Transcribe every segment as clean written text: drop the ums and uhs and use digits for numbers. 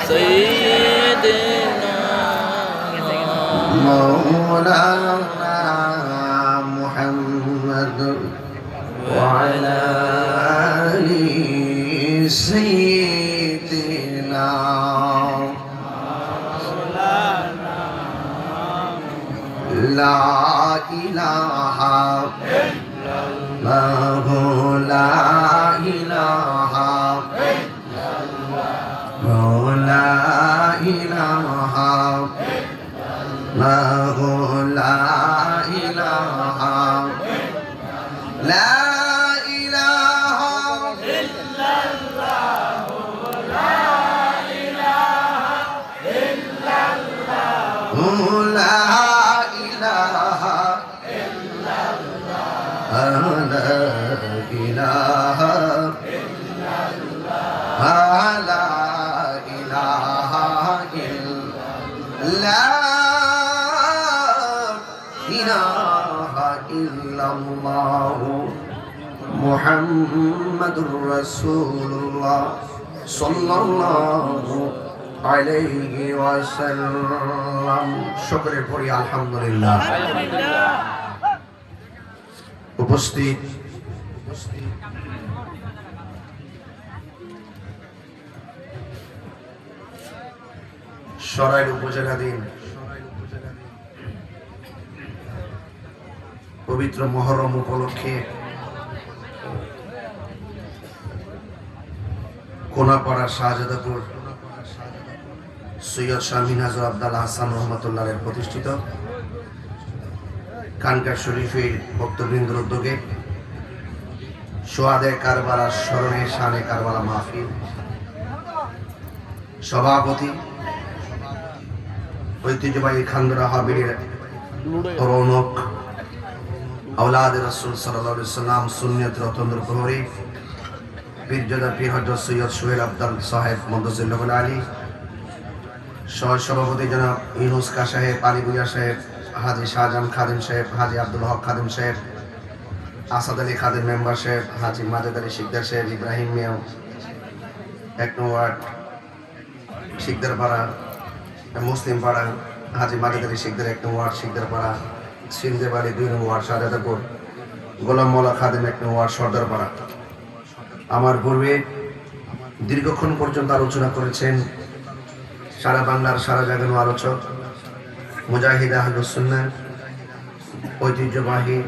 سيدنا مولانا محمد وعلى آل سيدنا لا إله إلا الله لا إله إلا الله لا إله إلا الله لا إله لا إله إلا الله لا إله إلا الله لا إله إلا الله لا إله إلا الله لا إله إلا إلا الله محمد رسول الله صلى الله عليه وسلم শুকরের পরি আলহামদুলিল্লাহ উপস্থিত সরাইল উপজেলাধীন পবিত্র মুহররম উপলক্ষে কোনাপাড়া শাহজাদাপুর সৈয়দ শাহ মিনহাজুর আব্দুল হাসান রহমতুল্লাহের প্রতিষ্ঠিত খানকাহ শরীফের ভক্তবৃন্দর উদ্যোগে সোহাদে কারবালার স্মরণে শানে কারবালা মাহফিল সভাপতি ঐতিহ্যবাহী খান্দরা হাবিলের রৌনক औलाद रसूल सल्लल्लाहु अलैहि वसल्लम सुन्नत रतन प्रहरी पीरजादा पीर हजरत सैयद सोहेल अब्दुल साहेब मददुल्लाह आली सह सभापति जनाब ইউনুস কা साहेब आली बुया साहेब हाजी शाहजान खादिम साहेब हाजी अब्दुल हक खादिम साहेब आसाद अली खादिम मेंबर साहेब हाजी माजिद अली शिकदार साहेब इब्राहिम मिया एक नंबर शिकदार पाड़ा मुस्लिम पाड़ा हाजी माजिद अली शिकदार एक नंबर शिकदार पाड़ा সিন্ধে বাড়ি 2 নম্বর ওয়ার্ড শাহজাদাপুর গোলাম মোল্লা খাদিম 1 নম্বর ওয়ার্ড সর্দারপাড়া আমার পূর্বে দীর্ঘক্ষণ পর্যন্ত আলোচনা করেছেন সারা বাংলার সারা জাগানো আলোচক মুজাহিদ আহলুস সুন্নাহ ঐতিহ্যবাহী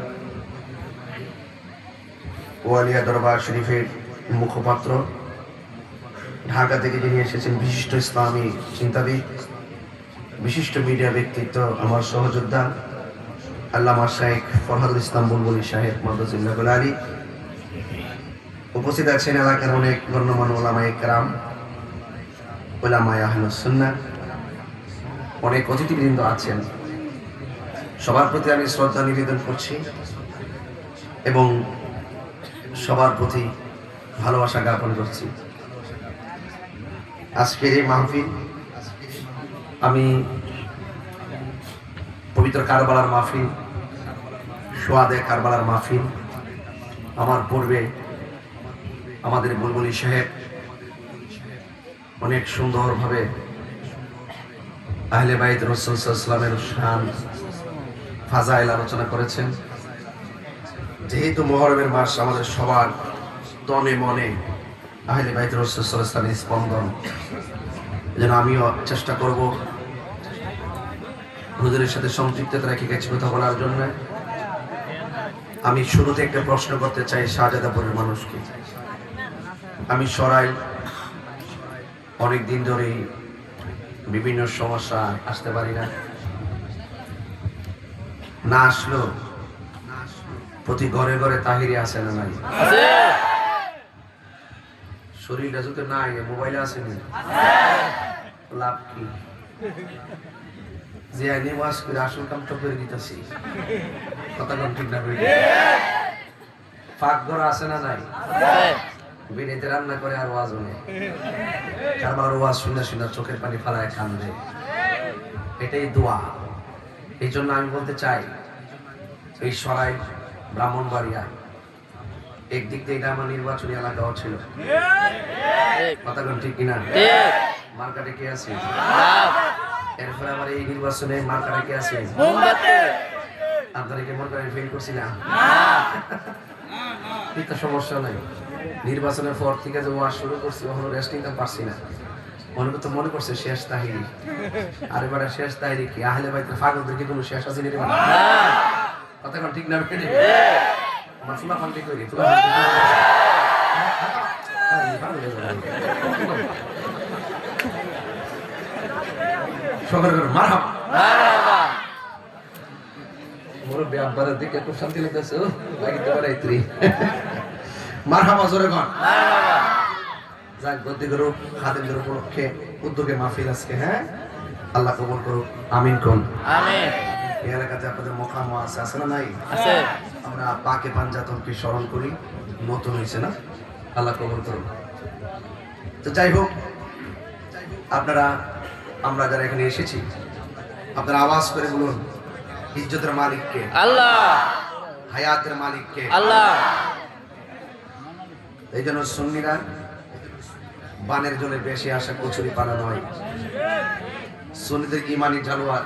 ওয়ালিয়া দরবার শরীফের মুখপাত্র ঢাকা থেকে যিনি এসেছেন বিশিষ্ট ইসলামী চিন্তাবিদ বিশিষ্ট মিডিয়া ব্যক্তিত্ব আমার সহযোদ্ধা আল্লামা শাইখ ফরহাদুল ইসলাম বুলবুলি সাহেব মদদুল্লাহ আলী উপস্থিত আছেন এলাকার অনেক গণ্যমান্য ওলামায়ে কেরাম ওলামায়ে আহলুস সুন্নাহ অনেক অতিথিবৃন্দ আছেন সবার প্রতি আমি শ্রদ্ধা নিবেদন করছি এবং সবার প্রতি ভালোবাসা জ্ঞাপন করছি আজকের এই মাহফিল আমি পবিত্র কারবালার মাহফিল সোহাদে কারবালার মাহফিল আমার পূর্বে আমাদের বুলবুলি সাহেব অনেক সুন্দরভাবে আহলে বাইত রাসূল সাল্লাল্লাহু আলাইহি ওয়াসাল্লামের শান ফাজাইল আলোচনা করেছেন যেহেতু মুহররমের মাস আমাদের সবার তনে মনে আহলে বাইত রাসূল সাল্লাল্লাহু আলাইহি ওয়াসাল্লামের স্পন্দন যেন আমিও চেষ্টা করব হুজুরের সাথে সম্পৃক্ততা রেখে কিছু কথা বলার জন্য আমি শুরুতে একটা প্রশ্ন করতে চাই শাহজাদাপুরের মানুষকে আমি সরাইল অনেক দিন ধরেই বিভিন্ন সমস্যা আসতে পারি না আসলো প্রতি ঘরে ঘরে তাহিরি আছে না নাই শরীরটা যদি নাই মোবাইলে আসেনি লাভ কি যে আইনি ওয়াজ করে আসল কাম তো করে দিতেছি কথা কোন ঠিক না ফাঁক ঘর আছে না নাই বিনেতে রান্না করে আর ওয়াজ শুনে কারবার ওয়াজ শুনে শুনে চোখের পানি ফালায় কান্দে এটাই দোয়া এই জন্য আমি বলতে চাই এই সরাই ব্রাহ্মণবাড়িয়া একদিক দিয়ে এটা আমার নির্বাচনী এলাকাও ছিল কথা কোন ঠিক কিনা মার্কেটে কে আছে? এরপরে আবার এই নির্বাচনে মার্কেটে কে আছে? আপনারা কি মনে করেন ফেল করছি না? এটা সমস্যা নাই। নির্বাচনের পর থেকে যে ওয়াজ শুরু করছি ওখানে রেস্ট নিতে পারছি না। মনে করছে শেষ তাহিরি। আর এবারে শেষ তাহিরি কি আহলে বাইতের ফাগলদেরকে কোনো শেষ আছে নি? কথা কোন ঠিক না? আমার ফুলা ফান্ডি করি ফুলা সবার করে মারহাবা মুরব্বি আব্বারের দিকে খুব শান্তি লাগতেছে। লাগিতে পারে ইত্রি মারহাবা জোরে কোন মারহাবা। যাক গদ্দি গ্রুপ খাদিমদের উপলক্ষে উদ্যোগে মাহফিল আজকে। হ্যাঁ, আল্লাহ কবুল করুক, আমিন কোন আমিন। এই এলাকাতে আপনাদের মকাম আছে না নাই? আছে। আমরা পাকে পাঞ্জাতনকে স্মরণ করি, নতুন হয়েছে না? আল্লাহ কবুল করুন। তো যাই হোক, আপনারা আমরা যারা এখানে এসেছি আপনারা আওয়াজ করে বলুন ইজ্জতের মালিককে আল্লাহ, হায়াতের মালিককে আল্লাহ। এই জন্য সুন্নিরা বানের জন্য বেশি আসা কচুরি পানা নয়। সুন্নিদের ইমানি জানোয়ার,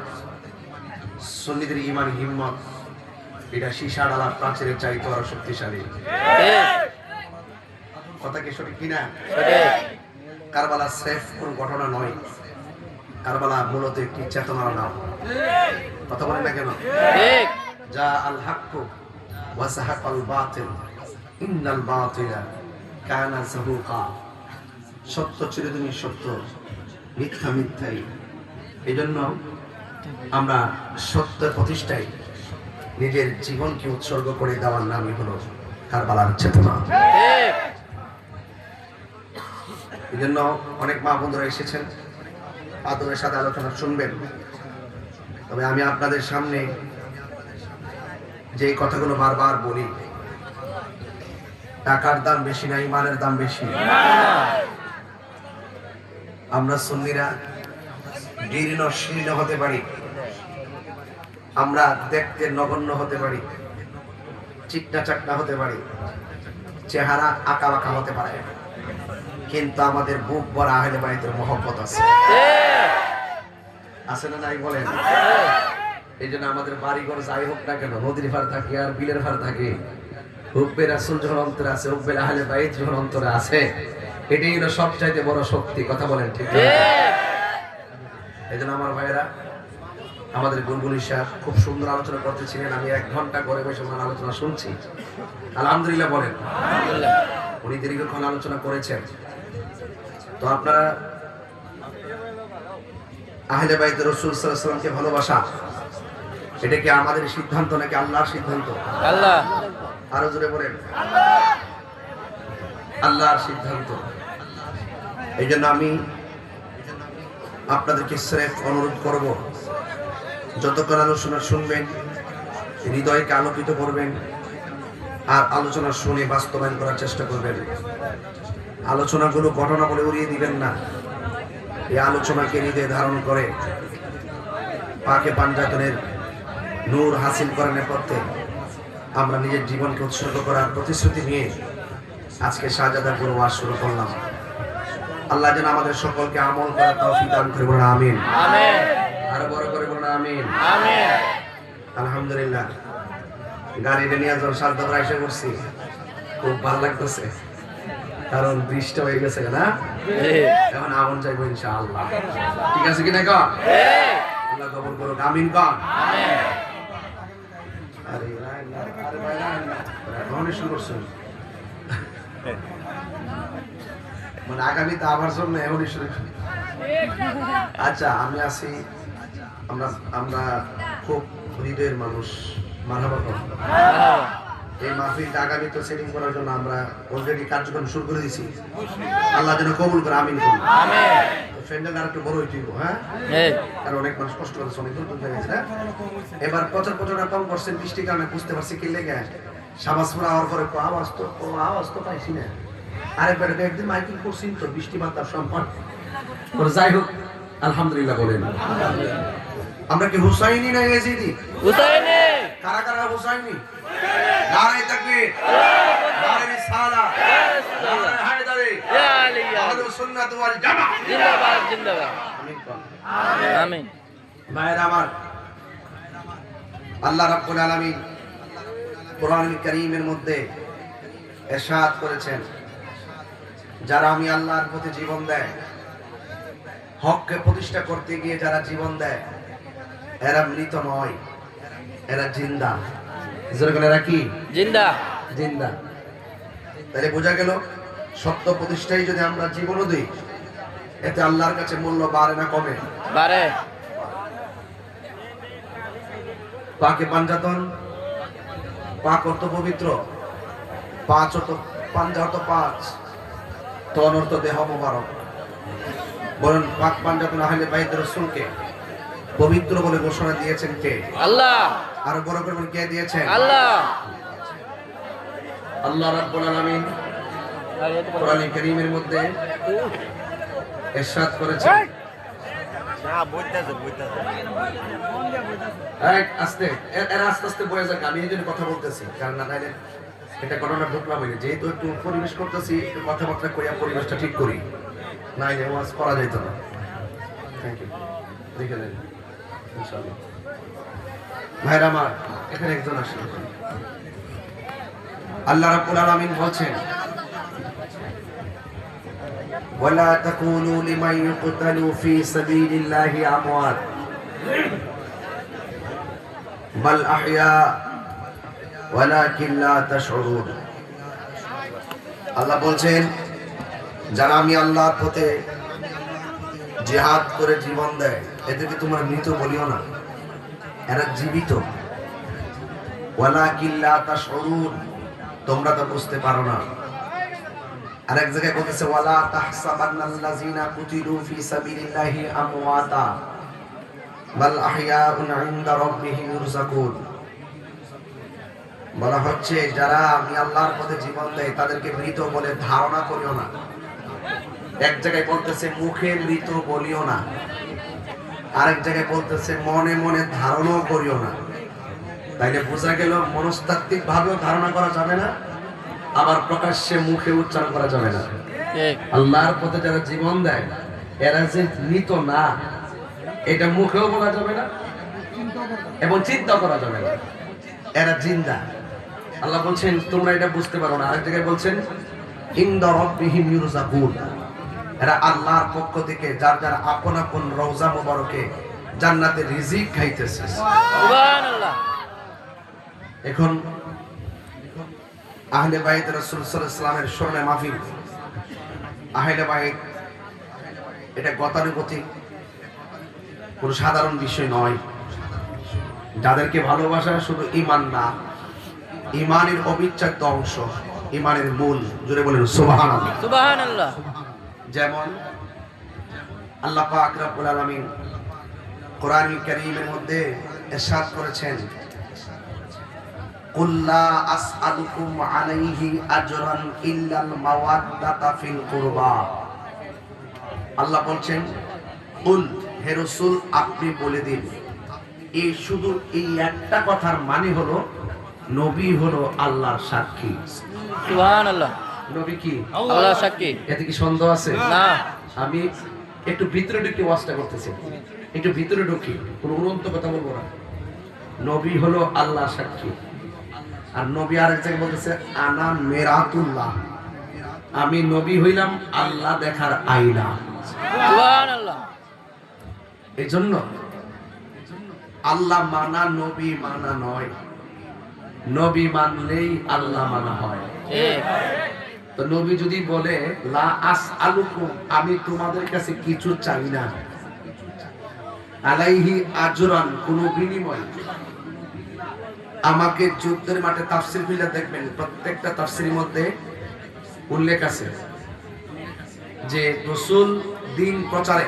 সুন্নিদের ইমানি হিম্মত এটা সীসা ডালা প্রাচীরের চাইতে আরো শক্তিশালী। কথা কি সঠিক কিনা? কারবালা সেফ কোন ঘটনা নয়, কারবালা মূলত একটি চেতনার নাম। কথা বলেন না কেন? যা আল হাক্কু ওয়া সাহাকাল বাতিল ইন্নাল বাতিলা কানা যাহুকা। সত্য চিরদিনই সত্য, মিথ্যা মিথ্যাই। এই জন্য আমরা সত্যের প্রতিষ্ঠায় নিজের জীবনকে উৎসর্গ করে দেওয়ার নামই হলো কারবালার চেতনা। এই জন্য অনেক মা বন্ধুরা এসেছেন, আদরের সাথে আলোচনা শুনবেন। তবে আমি আপনাদের সামনে যে কথাগুলো বারবার বলি, টাকার দাম বেশি না, ইমানের দাম বেশি। আমরা সুন্নিরা জীর্ণ শীর্ণ হতে পারি, আমরা দেখতে নগণ্য হতে পারি, চিকনা চাকনা হতে পারি, চেহারা আঁকা বাঁকা হতে পারে, কিন্তু আমাদের বুক ভরা আহলে বাইতের মহব্বত আছে। আছে না নাই বলেন? এই জন্য আমাদের বাড়িঘর যাই হোক না কেন, নদীর ভার থাকে আর বিলের ভার থাকে, হুব্বে রাসূল যখন অন্তরে আছে, হুব্বে আহলে বাইত যখন অন্তরে আছে, এটাই হলো সবচাইতে বড় শক্তি। কথা বলেন ঠিক না? এই জন্য আমার ভাইয়েরা, আমাদের গুনগুনি সাহেব খুব সুন্দর আলোচনা করতেছিলেন। আমি 1 ঘন্টা করে বসে ওনার আলোচনা শুনছি। আলহামদুলিল্লাহ বলেন। উনি দীর্ঘক্ষণ আলোচনা করেছেন। তো আপনারা আহলে বাইত রাসূল সাল্লাল্লাহু আলাইহি ওয়াসাল্লামকে ভালোবাসা, এটা কি আমাদের সিদ্ধান্ত নাকি আল্লাহর সিদ্ধান্ত? আল্লাহ। আরো জোরে বলেন, আল্লাহর সিদ্ধান্ত। এই জন্য আমি আপনাদেরকে স্রেফ অনুরোধ করব, যতক্ষণ আলোচনা শুনবেন হৃদয়কে আলোকিত করবেন আর আলোচনা শুনে বাস্তবায়ন করার চেষ্টা করবেন। আলোচনাগুলো ঘটনা বলে উড়িয়ে দিবেন না। এই আলোচনাকে হৃদয়ে ধারণ করে পাকে পাঞ্জাতনের নূর হাসিল করার নেপথ্যে আমরা নিজের জীবনকে উৎসর্গ করার প্রতিশ্রুতি নিয়ে আজকে শাহজাদাপুর ওয়াজ শুরু করলাম। আল্লাহ যেন আমাদের সকলকে আমল করার তৌফিক দান করে, বলুন আমিন। আমিন। আরো বড় করে বলুন আমিন। আমিন। আলহামদুলিল্লাহ, গাড়িটা নিয়ে যখন শাহজাদাপুর এসে করছি খুব ভালো লাগতেছে, কারণ বৃষ্টি হয়ে গেছে না, এখন আমন চাইবো ইনশাআল্লাহ। ঠিক আছে কিনা? কন আল্লাহ কবুল করুক, আমিন কন। আরে ভাই এখন শুরু করছেন, মানে আগামীতে আবার জন্য এখনই শুরু। আচ্ছা, আমি আছি, আমরা খুব হৃদয়ের মানুষ। মারহাবা কর। এই মাহফিলটা আগামীতে সেটিং করার জন্য আমরা অলরেডি কার্যক্রম শুরু করে দিয়েছি। আল্লাহ যেন কবুল করে, আমিন করুন। ফ্রেন্ডের আর একটু বড় হইতে হইব। হ্যাঁ, আর অনেক মানুষ কষ্ট করছে, অনেক দূর হয়ে গেছে। এবার প্রচারটা কম করছেন বৃষ্টির কারণে, বুঝতে পারছি কি লেগে সাবাসপুরা হওয়ার পরে আওয়াজ তো পাইছি না। আরেকবার একদিন মাইকিং করছি তো বৃষ্টি বাতাস সম্পদ। যাই হোক, আলহামদুলিল্লাহ বলেন। আমরা কি হুসাইনি না ইয়াজিদি? হুসাইনি। কারা কারা হুসাইনি? নারে তাকবীর, নারে রিসালাত, নারে হায়দারি। জোরে ইয়া আলী ইয়া আলী। আহলুস সুন্নাত ওয়াল জামাত জিন্দাবাদ জিন্দাবাদ। আমিন কোন। আমিন। ভাইরা আমার, আল্লাহ রাব্বুল আলামিন কোরআনুল কারীমের মধ্যে ইরশাদ করেছেন, যারা আমি আল্লাহর পথে জীবন দেয়, হককে প্রতিষ্ঠা করতে গিয়ে যারা জীবন দেয়, এরা মৃত নয়, এরা জিন্দা। যেরকম এরা কি জিন্দা। জিন্দা। তাহলে বোঝা গেল সত্য প্রতিষ্ঠায় যদি আমরা জীবনও দিই, এতে আল্লাহর কাছে মূল্য বাড়ে না কমে? বারে। পাকে পাঞ্জাতন, পাক অর্থ পবিত্র, পাঁচ অর্থ পাঞ্জা অর্থ পাঁচ, তন অর্থ দেহ মোবারক। বলেন পাক পাঞ্জাতন আহলে বাইত রাসূলকে পবিত্র বলে ঘোষণা দিয়েছেন কে? আল্লাহ। আর বড় করে বলেন কে দিয়েছেন? আল্লাহ। আল্লাহ রাব্বুল আলামিন কোরআনুল কারীমের মধ্যে ইরশাদ করেছেন, এক আস্তে এরা আস্তে আস্তে বয়ে যাক, আমি এই জন্য কথা বলতেছি, কারণ না তাইলে এটা ঘটনা ঢুকলাম হইলে, যেহেতু একটু পরিবেশ করতেছি, একটু কথাবার্তা কইয়া পরিবেশটা ঠিক করি, নাইলে ওয়াজ করা যাইতো না। থ্যাংক ইউ, দেখে নেন ইনশাআল্লাহ। ভাইরা আমার, এখানে একজন আসেন। আল্লাহ রাব্বুল আলামিন বলছেন, ওয়ালা তাকুলু লিমান ইউকতালু ফি সাবিলিল্লাহি আমওয়াত বাল আহইয়া ওয়ালাকিন লা তাশউরুন। আল্লাহ বলছেন, যারা আমি আল্লাহর পথে জিহাদ করে জীবন দেয়, এদেরকে তোমরা মৃত বলিও না, এরা জীবিত। ওয়ালাকিন লা তাশউরুন, তোমরা তো বুঝতে পারো না। আরেক জায়গায় বলতেছে, ওয়ালা তাহসাবান্নাল্লাযিনা কুতিলু ফি সাবিলিল্লাহি আমওয়াতা বাল আহইয়াউন ইনদা রাব্বিহিম ইরযাকুন। বলা হচ্ছে, যারা আমি আল্লাহর পথে জীবন দেয় তাদেরকে মৃত বলে ধারণা করিও না। এক জায়গায় বলতেছে মুখে মৃত বলিও না, আরেক জায়গায় বলতেছে মনে মনে ধারণাও করিও না। তাইলে বোঝা গেল মনস্তাত্ত্বিক ভাবেও ধারণা করা যাবে না, আবার প্রকাশ্যে মুখে উচ্চারণ করা যাবে না। আল্লাহর পথে যারা জীবন দেয়, এরা যে মৃত না, এটা মুখেও বলা যাবে না এবং চিন্তা করা যাবে না, এরা জিন্দা। আল্লাহ বলছেন তোমরা এটা বুঝতে পারো না। আরেক জায়গায় বলছেন ইনদা রাব্বিহিম ইরযাকুন, এরা আল্লাহর পক্ষ থেকে যার যার আপন আপন রওজা মুবারকে জান্নাতের রিজিক খাইতেছে। সুবহানাল্লাহ। এখন আহলে বাইত রাসূল সাল্লাল্লাহু আলাইহি ওয়াসাল্লামের স্মরণে মাহফিল। আহলে বাইত এটা গতানুগতিক কোনো সাধারণ বিষয় নয়। যাদেরকে ভালোবাসা শুধু ঈমান না, ঈমানের অবিচ্ছেদ্য অংশ, ঈমানের মূল। জোরে বলেন সুবহানাল্লাহ। সুবহানাল্লাহ। যেমন আল্লাহ পাক রব্বুল আলামিন কোরআনুল কারীমের মধ্যে ইরশাদ করেছেন, কুল লা আসআলুকুম আলাইহি আজরান ইল্লাল মাওয়াদ্দাতা ফিল কুরবা। আল্লাহ বলছেন, কুল, হে রাসূল আপনি বলে দিন, এই শুধু এই একটা কথার মানে হলো নবী হলো আল্লাহর সাক্ষী। সুবহানাল্লাহ। নবী কি আল্লাহর সাক্ষী? এতে কি সন্দেহ আছে? না। আমি একটু ভিতরে ঢুকে ওয়াজটা করতেছি, একটু ভিতরে ঢুকি, কোনো উড়ন্ত কথা বলবো না। নবী হলো আল্লাহ সাক্ষী। আর নবী আরেক জায়গায় বলতেছে, আনা মেরাতুল্লাহ, আমি নবী হইলাম আল্লাহ দেখার আয়না। সুবহানাল্লাহ। এই জন্য আল্লাহ মানা নবী মানা নয়, নবী মানলেই আল্লাহ মানা হয়। তো নবী যদি বলে লা আসআলুকুম, আমি তোমাদের কাছে কিছু চাই না, আলাইহি আজরান, কোনো বিনিময়। আমাকে যুদ্ধের মাঠে তাফসীর খুলে দেখবেন, প্রত্যেকটা তাফসীরের মধ্যে উল্লেখ আছে যে রাসূল দ্বীন প্রচারে,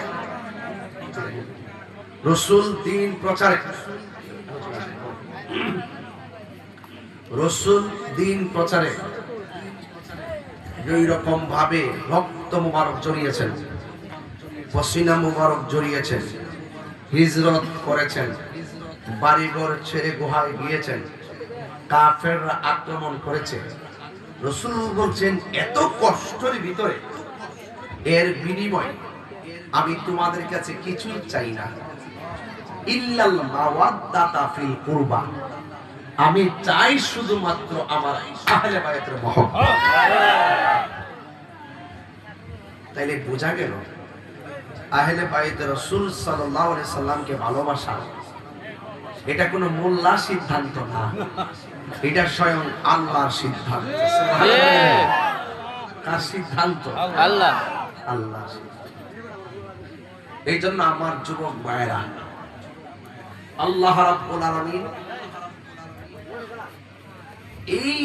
রাসূল দ্বীন প্রচারে, রাসূল দ্বীন প্রচারে এই রকম ভাবে রক্ত মুবারক জড়িয়েছেন, পসিনা মুবারক জড়িয়েছেন, হিজরত করেছেন, বাড়িঘর ছেড়ে গুহায় গিয়েছেন, কাফেররা আক্রমণ করেছে, রাসূল বলছেন এত কষ্টের ভিতরে এর বিনিময় আমি তোমাদের কাছে কিছুই চাই না, ইল্লাল মাওয়াদ্দাতা ফিল কুরবা, আমি চাই শুধুমাত্র আমার আহলে বায়তের মহব্বত। তাইলে বোঝা গেল আহলে বায়ত রাসূল সাল্লাল্লাহু আলাইহি সাল্লামকে ভালোবাসা এটা কোনো মোল্লা সিদ্ধান্ত না, এটা স্বয়ং আল্লাহর সিদ্ধান্ত। কার সিদ্ধান্ত? আল্লাহ। আল্লাহর সিদ্ধান্ত। এই জন্য আমার যুবক ভাইরা, আল্লাহ রাব্বুল আলামিন এই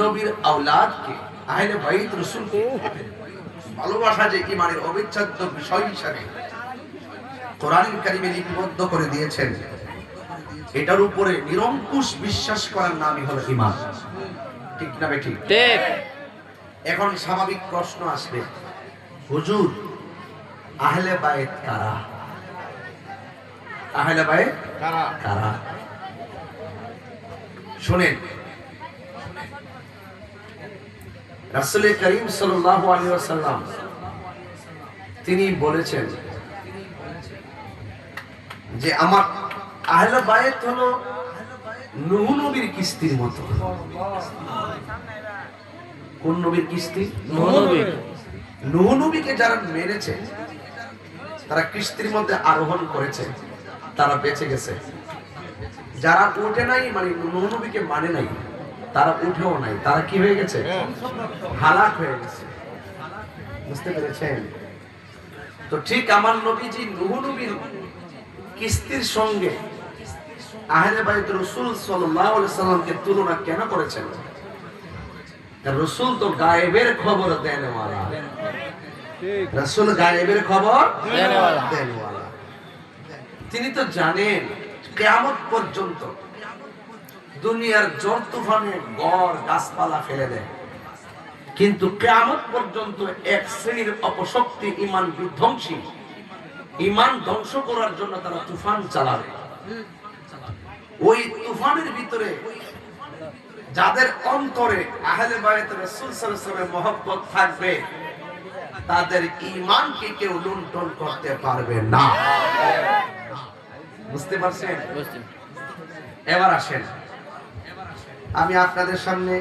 নবীর আওলাদকে আহলে বাইত রাসূলকে ভালোবাসা যে ঈমানের অবিচ্ছেদ্য বিষয় হিসেবে কোরআনুল কারীমে লিপিবদ্ধ করে দিয়েছেন, এটার উপরে নিরঙ্কুশ বিশ্বাস করার নামই হলো ঈমান। ঠিক না বেঠিক? ঠিক। এখন স্বাভাবিক প্রশ্ন আসবে, হুজুর আহলে বাইত কারা? আহলে বাইত কারা? শুনেন, রাসূল করিম সাল্লাল্লাহু আলাইহি ওয়াসাল্লাম তিনি বলেছেন যে আমার আহলে বাইত হলো নূহ নবীর কিস্তির মতো। কোন নবীর কিস্তি? নূহ নবী। নূহ নবীকে যারা মেনেছে, তারা কিস্তির মধ্যে আরোহণ করেছে, তারা বেঁচে গেছে। যারা উঠে নাই, মানে নূহ নবীকে মানে নাই, তারা উঠেও নাই, তারা কি হয়ে গেছে? হালাক হয়ে গেছে। বুঝতে পেরেছেন? তো ঠিক আমার নবীজি নূহ নবীর কিস্তির সঙ্গে আহলে বাইত রাসূল সাল্লাল্লাহু আলাইহি সাল্লামকে তুলনা কেন করেছেন? রাসূল তো গায়েবের খবর দেনওয়ালা। রাসূল গায়েবের খবর দেনওয়ালা। তিনি তো জানেন কিয়ামত পর্যন্ত দুনিয়ার ঝড় তুফানে গড় গাছপালা ফেলে দেয়, কিন্তু কিয়ামত পর্যন্ত এক শ্রেণীর অপশক্তি ঈমান বিধ্বংসী, ঈমান ধ্বংস করার জন্য তারা তুফান চালাবে। ওই তুফানের ভিতরে যাদের অন্তরে আহলে বায়ত রাসূল সাল্লাল্লাহু আলাইহি ওয়াসাল্লামের মহব্বত থাকবে, তাদের ঈমানকে কেউ লুণ্ঠন করতে পারবে না। বুঝতে পারছেন? এবার আসেন, আমি আপনাদের সামনে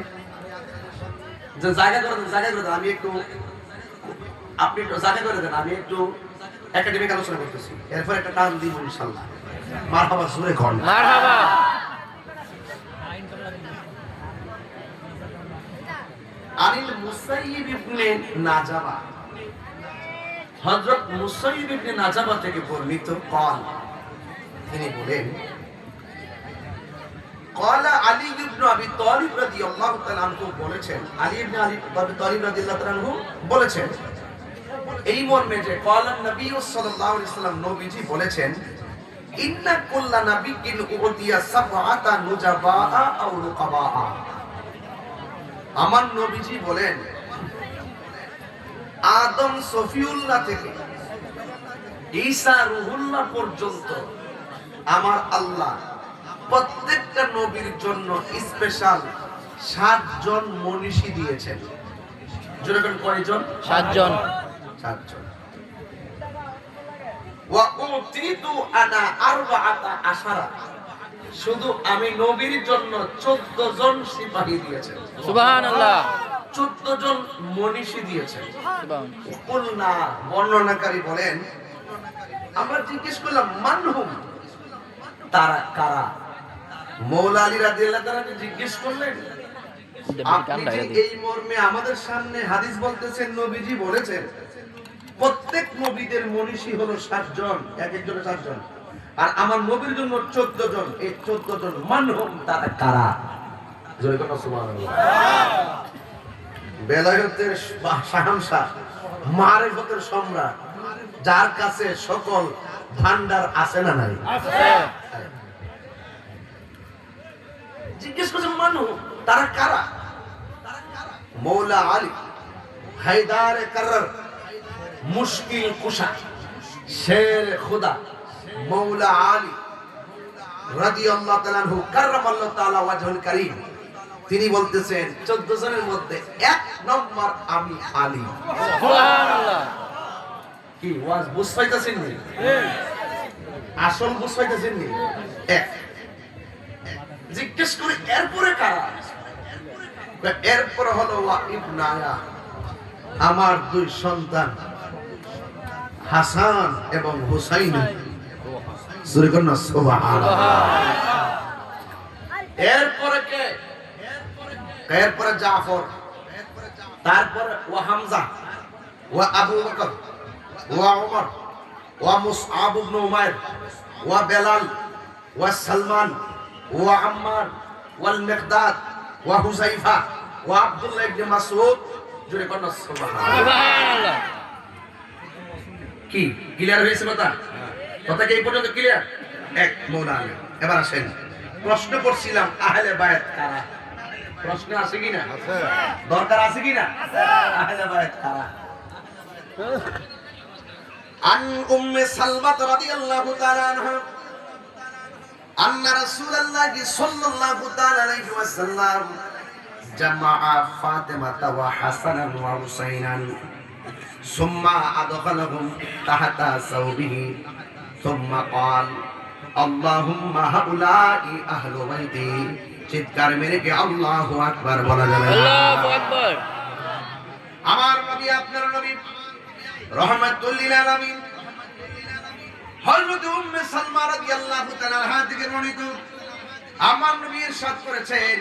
যে জায়গা করে দেন, আমি একটু, আপনি একটু জায়গা করে দেন, আমি একটু একাডেমিক আলোচনা করতেছি, এরপর একটা টান দিব ইনশাআল্লাহ। মারহাবা, জোরে কোন মারহাবা। আনিল মুসাইয়িব ইবনে নাজাবা, হযরত মুসাইয়িব ইবনে নাজাবা থেকে বর্ণিত قال, তিনি বলেন قال আলী ইবনে আবি তালিব রাদিয়াল্লাহু তাআলা আনহু বলেছেন, আলী ইবনে আবি তালিব রাদিয়াল্লাহু তাআলা আনহু বলেছেন এই মর্মে যে قال নবী সাল্লাল্লাহু আলাইহি ওয়াসাল্লাম, নবীজি বলেছেন, ইন্না কুল্লা নাবিয়্যিন উতিয়া সাবআতা নুজাবা আও রুকাবা। আমার নবীজি বলেন, আদম সফিউল্লাহ থেকে ঈসা রুহুল্লাহ পর্যন্ত আমার আল্লাহ প্রত্যেকটা নবীর জন্য স্পেশাল 7 জন মনীষী দিয়েছেন। যেরকম কয়জন? 7 জন। 7 জন। ওয়া উতিতু আনা আরবাআতা আশারা, শুধু আমি নবীর জন্য 14 জন সিপাহী দিয়েছেন। সুবহানাল্লাহ। 14 জন মনীষী দিয়েছেন। সুবহানাল্লাহ। কুলনা, বর্ণনাকারী বলেন, আমরা জিজ্ঞেস করলাম মানহুম, তারা কারা? মৌলা আলী রাদিয়াল্লাহু তাআলা জিজ্ঞেস করলেন, আপনি যে এই মর্মে আমাদের সামনে হাদিস বলতেছেন, নবীজি বলেছেন প্রত্যেক নবীদের মনীষী হলো 7 জন, এক একজনের 7 জন, আর আমার নবীর জন্য 14 জন। এই 14 জন মানহুম, তারা কারা? জয় কথা সুবহানাল্লাহ। বেলায়েতের শাহনশাহ, মারিফতের সম্রাট, যার কাছে সকল ভান্ডার আছে না নাই? আছে। জিজ্ঞেস করছেন মানু, তারা কারা? মৌলা আলী, হায়দার করর, মুশকিল কুশা, শের খুদা, মৌলা আলী রাদিয়াল্লাহু তাআলা আনহু কাররামাল্লাহু তাআলা ওয়াজহুল কারীম, তিনি বলতেছেন 14 জনের মধ্যে 1 নম্বর আমি আলী। সুবহানাল্লাহ। কি ওয়াজ বুঝাইতেছেন নি? আসল বুঝাইতেছেন নি? এক জিজ্ঞেস করে এরপরে কারা? এরপরে হলো ওয়া ইবনায়া, আমার 2 সন্তান হাসান এবং হুসাইন। সূরা কন্যা সুবহানাল্লাহ। এরপরে কে? এরপরে জাফর, তারপরে ওয়া হামজা, ওয়া আবু বকর, ওয়া উমর, ওয়া মুসআব ইবনে উমাইর, ওয়া বেলাল, ওয়া সালমান, ওয়া আম্মার, ওয়াল মিকদাদ, ওয়া হুযায়ফা, ওয়া আব্দুল্লাহ ইবনে মাসউদ। জোরে কন্যা সুবহানাল্লাহ। সুবহানাল্লাহ। কি ক্লিয়ার হয়েছে কথা? কথা কি এই পর্যন্ত ক্লিয়ার? এক মৌলানা। এবার আসেন, প্রশ্ন করছিলাম আহলে বায়াত কারা? প্রশ্ন আছে কি না? আছে। দরকার আছে কি না? আছে। আহলে বায়াত কারা? আন উম্মে সালমা রাদিয়াল্লাহু তাআলা আনহা আন্না রাসূলুল্লাহি সাল্লাল্লাহু তাআলা আলাইহি ওয়াসাল্লাম জামাআ ফাতিমাতা ওয়া হাসানান ওয়া হুসাইনান সুম্মা আদখালাহুম তাহতা সাওবিহি সুম্মা ক্বাল আল্লাহুম্মা হাউলাই আহলু বাইতি। চিৎকার মেরে কি আল্লাহু আকবার বলা যাবে? আল্লাহু আকবার। আমার নবী, আপনার নবী রাহমাতুল লিল আলামিন হযরত উম্মে সালমা রাদিয়াল্লাহু তাআলা আনহা থেকে বর্ণিত, আমার নবী ইরশাদ করেছেন,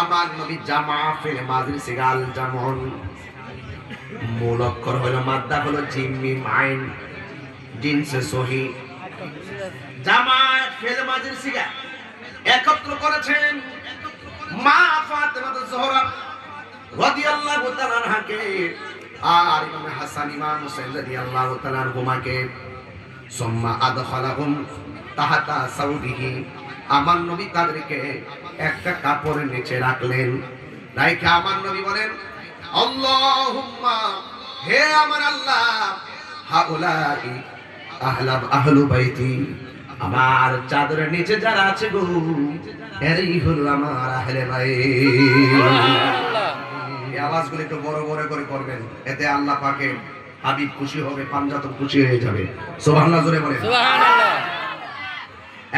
আমার নবী জামা ফিল মাযরি সিগাল জামুন, মূল অক্ষর হলো মাদ্দা হলো জিম মিম আইন, জিনসে সহি, জামা ফিল মাযরি সিগা একত্র করেছেন মা ফাতেমা জোহরা রাদিয়াল্লাহু তাআলা আনহাকে আর ইমাম হাসান ইমাম হুসাইন রাদিয়াল্লাহু তাআলা আনহুমাকে। সুম্মা আদখালাহুম তাহতা সাউবিহি, আমার নবী তাদেরকে একটা কাপড়ের নিচে রাখলেন। রাইখা আমার নবী বলেন, আল্লাহুম্মা, হে আমার আল্লাহ, হাউলাই আহলু বাইতি, আমার চাদরের নিচে যারা আছে গো, এরাই হলো আমার আহলে বাইত। এই আওয়াজগুলো একটু বড় বড় করে করবেন, এতে আল্লাহ পাকে হাবিব খুশি হবে, পাঞ্জাতন খুশি হয়ে যাবে। সুবহানাল্লাহ জোরে বলেন। সুবহানাল্লাহ।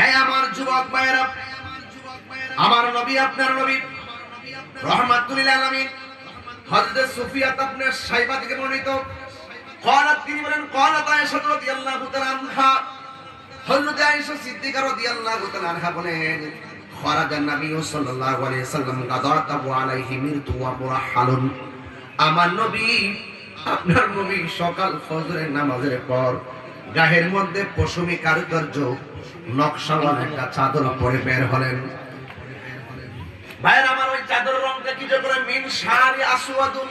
এই আমার যুবক ভাইরা, আমার নবী, আপনার নবী রাহমাতুল লিল আলামিন হযরত সুফিয়া ইবনে সাইবা থেকে বর্ণিত, قالت, তিনি বলেন, قالت আয়েশা রাদিয়াল্লাহু তাআলা আনহা, হযরত আয়েশা সিদ্দিকা রাদিয়াল্লাহু তাআলা আনহা বলেন, খরাজান নবী সাল্লাল্লাহু আলাইহি ওয়াসাল্লাম গাদাতাবু আলাইহি মিরতু ওয়া মুরাহহালুন, আমার নবী, আপনার নবী সকাল ফজরের নামাজের পর গায়ের মধ্যে পশমি কারুকার্য নকশাওয়ালা একটা চাদর পরে বের হলেন। ভাইয়ের আমার, ওই চাদরের রংটা কি যে করে মিন শারি আসওয়াদুন,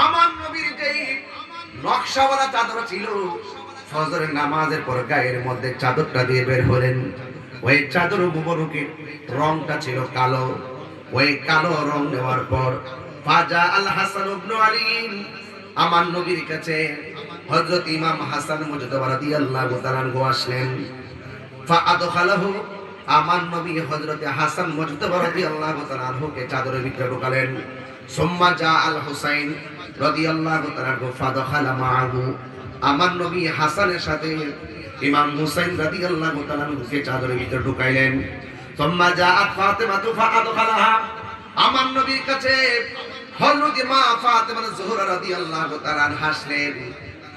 আমার নবীর যেই নকশাওয়ালা চাদর ছিল, ফজরের নামাজের পর গায়ের মধ্যে চাদরটা দিয়ে বের হলেন। ওই চাদর মুবারকের রংটা ছিল কালো। ওই কালো রং নেওয়ার পর ফাজা আল হাসান ইবনে আলী, আমার নবীর কাছে হযরত ইমাম হাসান মুজতবা রাদিয়াল্লাহু তাআলা আনহু আসলেন। ফাআদখালাহু, আমার নবী হযরত হাসান মুজতবা রাদিয়াল্লাহু তাআলা আনহুকে চাদরের ভিতরে ঢোকালেন। সুম্মা জা আল হুসাইন রাদিয়াল্লাহু তাআলা আনহু ফাদখালা মাআহু, আমার নবী হাসানের সাথে ইমাম হুসাইন রাদিয়াল্লাহু তাআলা আনহুকে চাদরের ভিতরে ঢুকাইলেন। সুম্মা জাআত ফাতিমা ফাআদখালাহা, আমার নবীর কাছে হযরত মা ফাতিমা জোহরা রাদিয়াল্লাহু তাআলা আনহা আসলেন।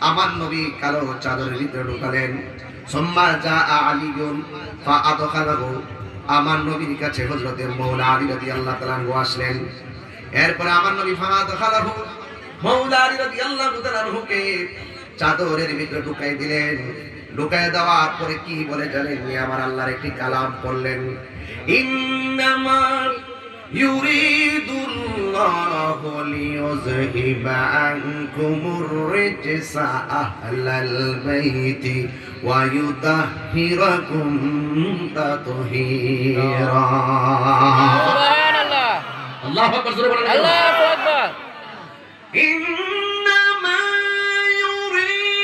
আমার নবী কালো চাদরের ভিতরে ঢুকালেন। সুম্মা জাআ আলীউন ফাআদখালাহু, আমার নবীর কাছে হযরত মাওলা আলী রাদিয়াল্লাহু তাআলা আনহু আসলেন। এরপর আমার নবী ফাআদখালাহু, মাওলা আলী রাদিয়াল্লাহু তাআলা আনহুকে চাদরের ভিতরে ঢুকাই দিলেন। ঢুকায় দেওয়ার পরে কি বলে জানেন? আমার আল্লাহর একটি কালাম পড়লেন, ইন্নামা ইউরিদুল্লাহু লিইউযহিবা আনকুমুর রিজসা আহলাল বাইতি ওয়া ইউতাহহিরাকুম তাতহীরা। সুবহানাল্লাহ। আল্লাহু আকবার, জোরে বলেন আল্লাহু আকবার। ইন্নামা ইউরিদুল্লাহু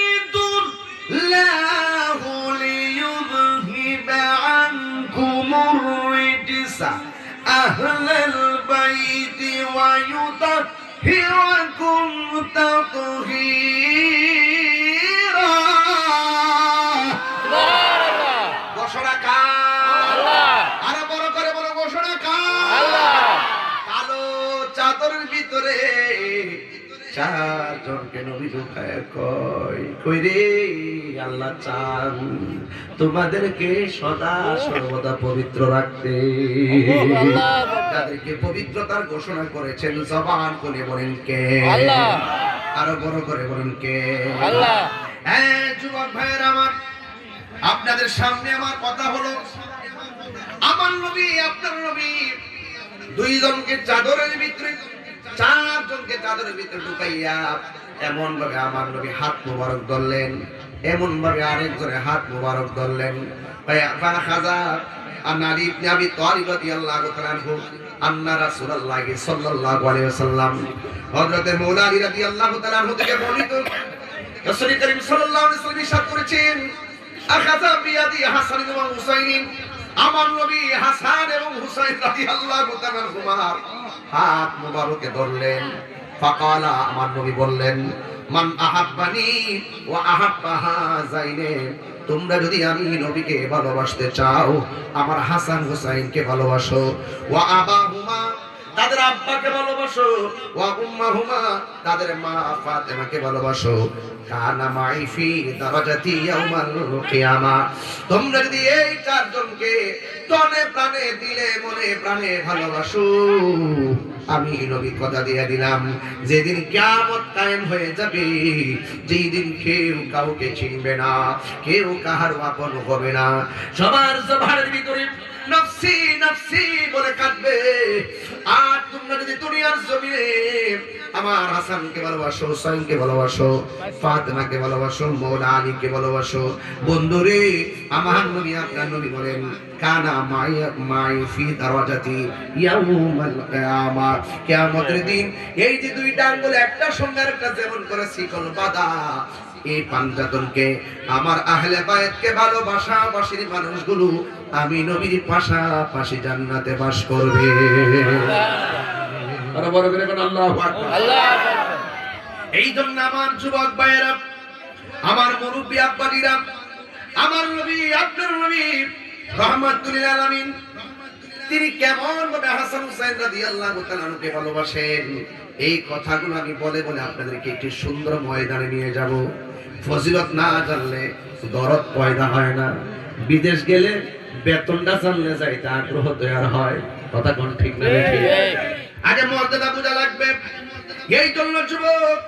লিইউযহিবা আনকুমুর রিজসা আহলাল وكنت طهيرا সুবহানাল্লাহ ঘোষণা কার? আল্লাহ আরো বড় করে বলো ঘোষণা কার? আল্লাহ কালো চাদরের ভিতরে চারজনকে নবী ঢুকায় কয় কই রে আল্লাহ চান তোমাদেরকে সদা সর্বদা পবিত্র রাখতে। যাদেরকে পবিত্রতার ঘোষণা করেছেন জবান খুলে বলেন কে? আল্লাহ। আরো বড় করে বলেন কে? আল্লাহ। হ্যাঁ যুবক ভাইয়ের আমার, আপনাদের সামনে আমার কথা হলো, আমার নবী আপনার নবী দুইজনকে চাদরের ভিতরে চারজনকে চাদরের ভিতরে ঢুকাইয়া এমন ভাবে আমার নবী হাত মোবারক ধরলেন, এমন ভাবে আরেকজনের হাত মোবারক ধরলেন। খাজা আনারি ইবনে আবি তালিব রাদিয়াল্লাহু তাআলা আনহু আন্না রাসূলুল্লাহ সাল্লাল্লাহু আলাইহি ওয়াসাল্লাম হযরত মাওলা আলী রাদিয়াল্লাহু তাআলা আনহু থেকে বর্ণিত রাসূল করিম সাল্লাল্লাহু আলাইহি ওয়াসাল্লাম ইরশাদ করেছেন আখাযা বিয়াদি হাসান ওয়া হুসাইন, আমার নবী হাসান এবং হুসাইন রাদিয়াল্লাহু তাআলা আনহুমার হাত মুবারকে ধরলেন। ফাকালা, আমার নবী বললেন, মান আহাব্বানি ওয়া আহাব্বা হাযাইনে, তোমরা যদি আমি নবীকে ভালোবাসতে চাও আমার হাসান হুসাইনকে ভালোবাসো, ওয়া আবাহুমা, তাদের আব্বাকে ভালোবাসো, ওয়া উম্মাহুমা, তাদের মা ফাতেমাকে ভালোবাসো, কানা মাই ফি দারাজাতি ইয়াউমাল কিয়ামা, তোমরা যদি এই চারজনকে তনে প্রাণে দিলে মনে প্রাণে ভালোবাসো, আমি নবী কথা দিয়ে দিলাম যেদিন কিয়ামত কায়েম হয়ে যাবে, যেই দিন কেউ কাউকে চিনবে না, কেউ কাহার আপন হবে না, সবার জবানের ভিতরে নফসি নফসি বলে কাঁদবে। আর তোমরা যদি দুনিয়ার জমিনে আমার হাসানকে ভালোবাসো, হুসাইনকে ভালোবাসো, ফাতেমাকে ভালোবাসো, মওলা আলীকে ভালোবাসো, বন্ধুরে আমার নবী আপনার নবী বলেন কানা মাই ফি দারাজাতি ইয়াউমাল কিয়ামা, কিয়ামতের দিন এই যে দুইটা আঙ্গুল একটা সঙ্গে আরেকটা যেমন করে শিকল বাঁধা, এই পাঞ্জাতনকে আমার আহলে বায়াতকে ভালোবাসাবাসীর মানুষগুলো আমি নবীর পাশাপাশি জান্নাতে বাস করবে। আর বড় করে বলেন আল্লাহু আকবার। আল্লাহু আকবার। এই জন্য আমার যুবক ভাইয়েরা, আমার মুরব্বি আব্বাদিরা, আমার নবী আপনার নবী রাহমাতুল লিল আলামিন তিনি কেমন ভাবে হাসান হুসাইন রাদিয়াল্লাহু তাআলা আনহুকে ভালোবাসেন, এই কথাগুলো আমি বলে বলে আপনাদেরকে একটি সুন্দর ময়দানে নিয়ে যাব। ফজিলত না জানলে দরদ পয়দা হয় না, বিদেশ গেলে বেতনটা জানলে যাইতে আগ্রহ তৈরি হয়। কথা কোন ঠিক না? ঠিক। আগে মর্যাদা বোঝা লাগবে। এই জন্য যুবক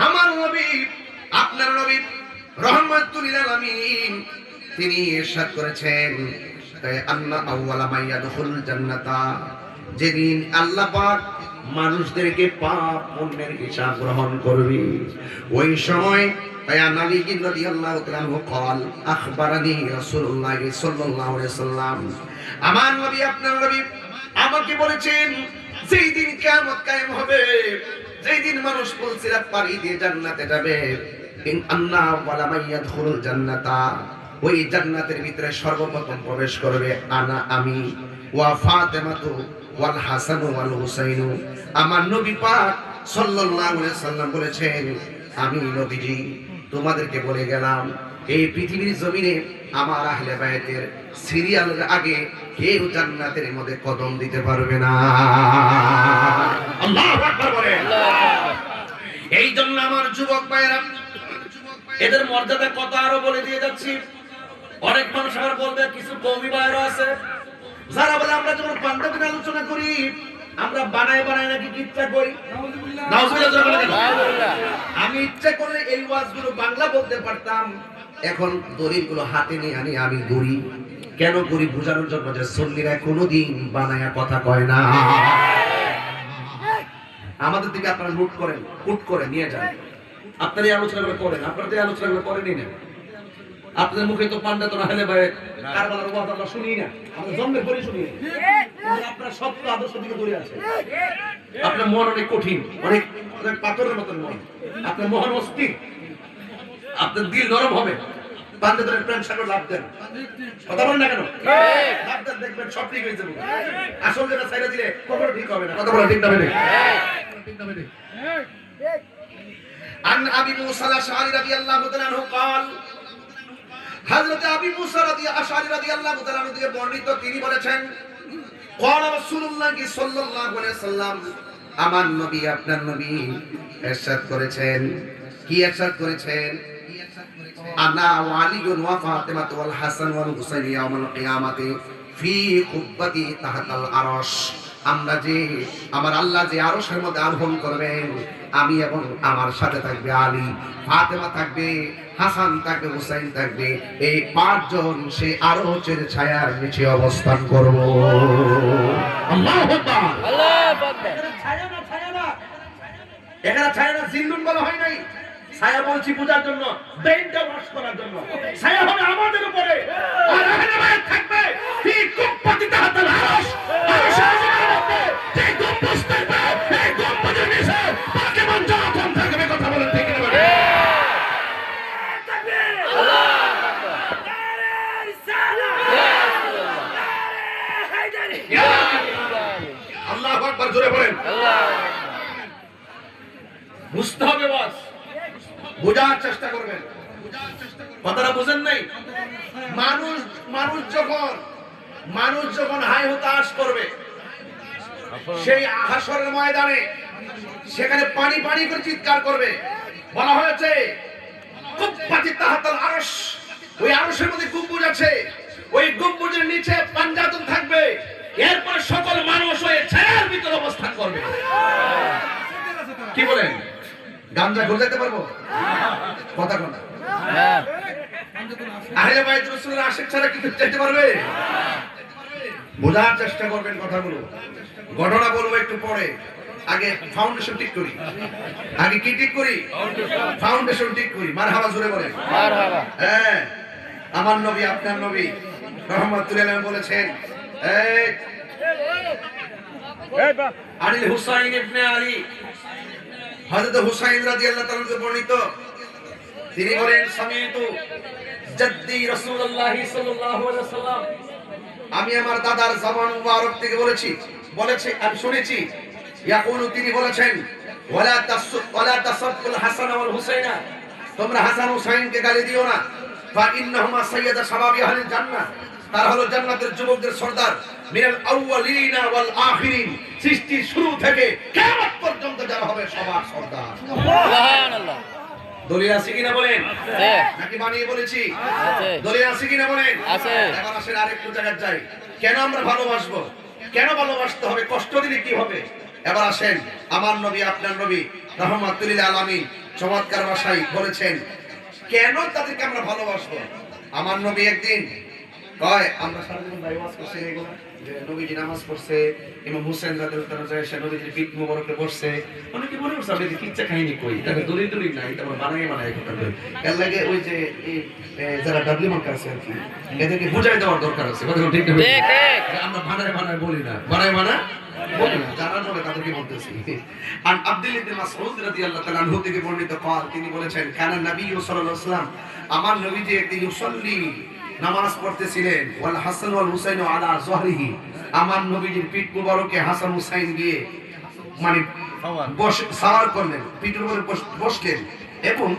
আমার নবী আপনার নবী রাহমাতুল লিল আলামিন তিনি ইরশাদ করেছেন আন্না আউওয়ালা মা ইয়াদখুল জান্নাতা, যেদিন আল্লাহ পাক মানুষদেরকে পাপ পুণ্যের হিসাব গ্রহণ করবে, ওই সময় আয়ান আলী রাদিয়াল্লাহু তাআলা আনহু قال আখবারানি রাসূলুল্লাহ সাল্লাল্লাহু আলাইহি ওয়াসাল্লাম, আমার নবী আপনার নবী আমাকে বলেছেন যেই দিন কিয়ামত কায়েম হবে, যেই দিন মানুষ পুলসিরাত পাড়ি দিয়ে জান্নাতে যাবে, ইন আন্না ওয়ালা মা ইয়াদখুলুল জান্নাতা, ওই জান্নাতের ভিতরে সর্বপ্রথম প্রবেশ করবে আনা আমি, ওয়া ফাতেমাতু ওয়াল হাসান ওয়াল হুসাইন, আমার নবী পাক সাল্লাল্লাহু আলাইহি সাল্লাম বলেছেন আমি নবীজি তোমাদেরকে বলে গেলাম এই পৃথিবীর জমিনে আমার আহলে বায়াতের সিরিয়ালের আগে কেউ জান্নাতের মধ্যে কদম দিতে পারবে না। আল্লাহু আকবার বলেন। এই জন্য আমার যুবক ভাইরা এদের মর্যাদা কত আরো বলে দিয়ে যাচ্ছি। অনেক মানুষ আবার বলবে কিছু কওমি ভাইরা আছে যারা বলে আমরা যখন পাঞ্জাবির আলোচনা করি আমরা বানায় বানায় নাকি ইচ্ছা করি। নাউজুবিল্লাহ। আমি ইচ্ছা করলে এই ওয়াজগুলো বাংলা বলতে পারতাম, এখন দলিলগুলো হাতে নিয়ে আনি আমি গড়ি। কেন গড়ি? বোঝানোর জন্য যে সুন্নিরা কোনোদিন বানায়া কথা কয় না। আমাদের দিকে আপনারা নোট করেন, কুট করে নিয়ে যান, আপনারা এই আলোচনাগুলো করেন, আপনারা এই আলোচনাগুলো করেনই না। আপনাদের মুখে তো পান্ডা না হলে ভাই কারবালার ওয়াজ আমরা শুনি না, আমরা জন্মের পরে শুনি না। আপনারা সব তো আদর্শ দিকে দূরে আছে। আপনার মন অনেক কঠিন, অনেক পাথরের মতন মন, আপনার মহান অস্থির, আপনার দিল নরম হবে। পান্ডাদের প্রেম সাগর লাভ দেন, কথা বলেন না কেন? লাভ দেন, দেখবেন সব ঠিক হয়ে যাবে। আসল যেটা ছাইড়া দিলে কখনো ঠিক হবে না। কথা বলা ঠিক না? عن ابي موسى الاشعري رضي الله تعالى عنه قال হযরত আবু মুসা আশআরী রাদিয়াল্লাহু তাআলা আনহু থেকে বর্ণিত তিনি বলেছেন قال رسول الله সাল্লাল্লাহু আলাইহি সাল্লাম আমার নবী আপনার নবী ইরশাদ করেছেন কি ইরশাদ করেছেন আনা ওয়া আলীউন ওয়া ফাতিমা ওয়াল হাসান ওয়াল হুসাইন ইয়াউমাল কিয়ামাতি ফি কুব্বাতি তাহতাল আরশ আমরা যে আমার আল্লাহ যে আরশের মধ্যে আরোহণ করবেন আমি এবং আমার সাথে থাকবে আলী ফাতেমা থাকবে হাসান থাকবে হুসাইন থাকবে এই পাঁচজন সে আরশের ছায়ার নিচে অবস্থান করব আল্লাহু আকবার আল্লাহু আকবার ছায়া না এখানে ছায়া না জিল্লুন বলা হয় নাই ছায়া বলছি পূজার জন্য ব্রেইনটা ওয়াশ করার জন্য ছায়া হবে আমাদের উপরে আর এখানে মায়ের থাকবে ফি কুব্বাতি তাহতাল আরশ আরশের মধ্যে যে গম্বুজ থাকবে এই গম্বুজের নিচে পাকে মঞ্জুরাতন থাকবে কথা বলেন ঠিক না বলেন তাকবীর আল্লাহু আকবার নারে রিসালাত ইয়া রাসূলুল্লাহ নারে হায়দারি ইয়া রাসূলুল্লাহ আল্লাহু আকবার জোরে বলেন আল্লাহু আকবার বুঝতে হবে বস বোঝার চেষ্টা করবেন কথাটা বুঝেন নাই মানুষ যখন হাই হতাশ করবে সেই হাসরের ময়দানে সেখানে পানি পানি করে চিৎকার করবে বলা হয়েছে কুব্বাতি তাহতাল আরশ ওই আরশের মধ্যে গম্বুজ আছে ওই গম্বুজের নিচে পাঞ্জাতন থাকবে এরপর সকল মানুষ ওই ছায়ার ভিতর অবস্থান করবে কি বলেন গামজা ঘুরে যেতে পারবো কথা কথা হ্যাঁ আহলে বাইত রাসূলের আশিক ছাড়া কি যেতে পারবে বোঝার চেষ্টা করবেন কথাগুলো ঘটনা বলবো একটু পরে আগে ফাউন্ডেশন ঠিক করি আগে কি ঠিক করি ফাউন্ডেশন ঠিক করি মারহাবা জোরে বলেন মারহাবা হ্যাঁ আমার নবী আপনার নবী রহমাতুল্লাহ আলাইহি বলেছেন এই আলী হুসাইন ইবনে আলী হযরত হুসাইন রাদিয়াল্লাহু তাআলা থেকে বর্ণিত তিনি বলেন সামিতু জাদ্দি রাসূলুল্লাহ সাল্লাল্লাহু আলাইহি ওয়াসাল্লাম আমি আমার দাদার জবান মুবারক থেকে বলেছি আমি শুনেছি ইয়াকুলু তিনি বলেছেন ওয়ালা তাসাব্বুল হাসান ওয়াল হুসাইনা তোমরা হাসান হুসাইনকে গালি দিও না ফা ইন্নাহুমা সাইয়্যিদু শাবাবি আহলিল জান্নাহ তারা হলো জান্নাতের যুবকদের সরদার মিনাল আউয়ালিনা ওয়াল আখিরিন সৃষ্টির শুরু থেকে কিয়ামত পর্যন্ত যারা হবে সবার সরদার সুবহানাল্লাহ দলিল আছে কিনা বলেন আছে নাকি বানিয়ে বলেছি আছে দলিল আছে কিনা বলেন আছে এবার আসেন আরেকটু জায়গা যাই কেন আমরা ভালোবাসবো কেন ভালোবাসতে হবে কষ্ট দিলে কি হবে এবার আসেন আমার নবী আপনার নবী রাহমাতুল লিল আলামিন চমৎকার ভাষায় বলেছেন কেন তাদেরকে আমরা ভালোবাসবো আমার নবী একদিন কয় আমরা সারাদিন ভাই ওয়াজ করছি এগুলো যে নবীজি নামাজ পড়ছে ইমাম হুসাইন রাদিয়াল্লাহু তাআলা যায় সে নবীজির পিঠ মোবারকে বসছে অনেকে মনে করছে আপনি কিচ্ছা কাহিনী কই তাকে দলিল নাই তারপর বানায় কথা কই এর লাগে ওই যে যারা ডাবলি মার্কা আছে আর কি এদেরকে বুঝাই দেওয়ার দরকার আছে কথা ঠিক না ঠিক ঠিক আমরা বানায় বলি না বানায় বলি না যারা বলে তাদেরকে বলতেছি আর আব্দুল ইবনে মাসউদ রাদিয়াল্লাহু তাআলা আনহু থেকে বর্ণিত قال তিনি বলেছেন কানা নবী সাল্লাল্লাহু আলাইহি ওয়াসাল্লাম আমার নবীজি একদিন ইউসাল্লি নামাজ পড়তেছিলেন ওয়াল হাসান ওয়াল হুসাইন আলা যহরিহি আমার নবীজির পিঠ মোবারকে হাসান হুসাইন গিয়ে মানে সাওয়ার করলেন পিঠের উপরে বসলেন এবং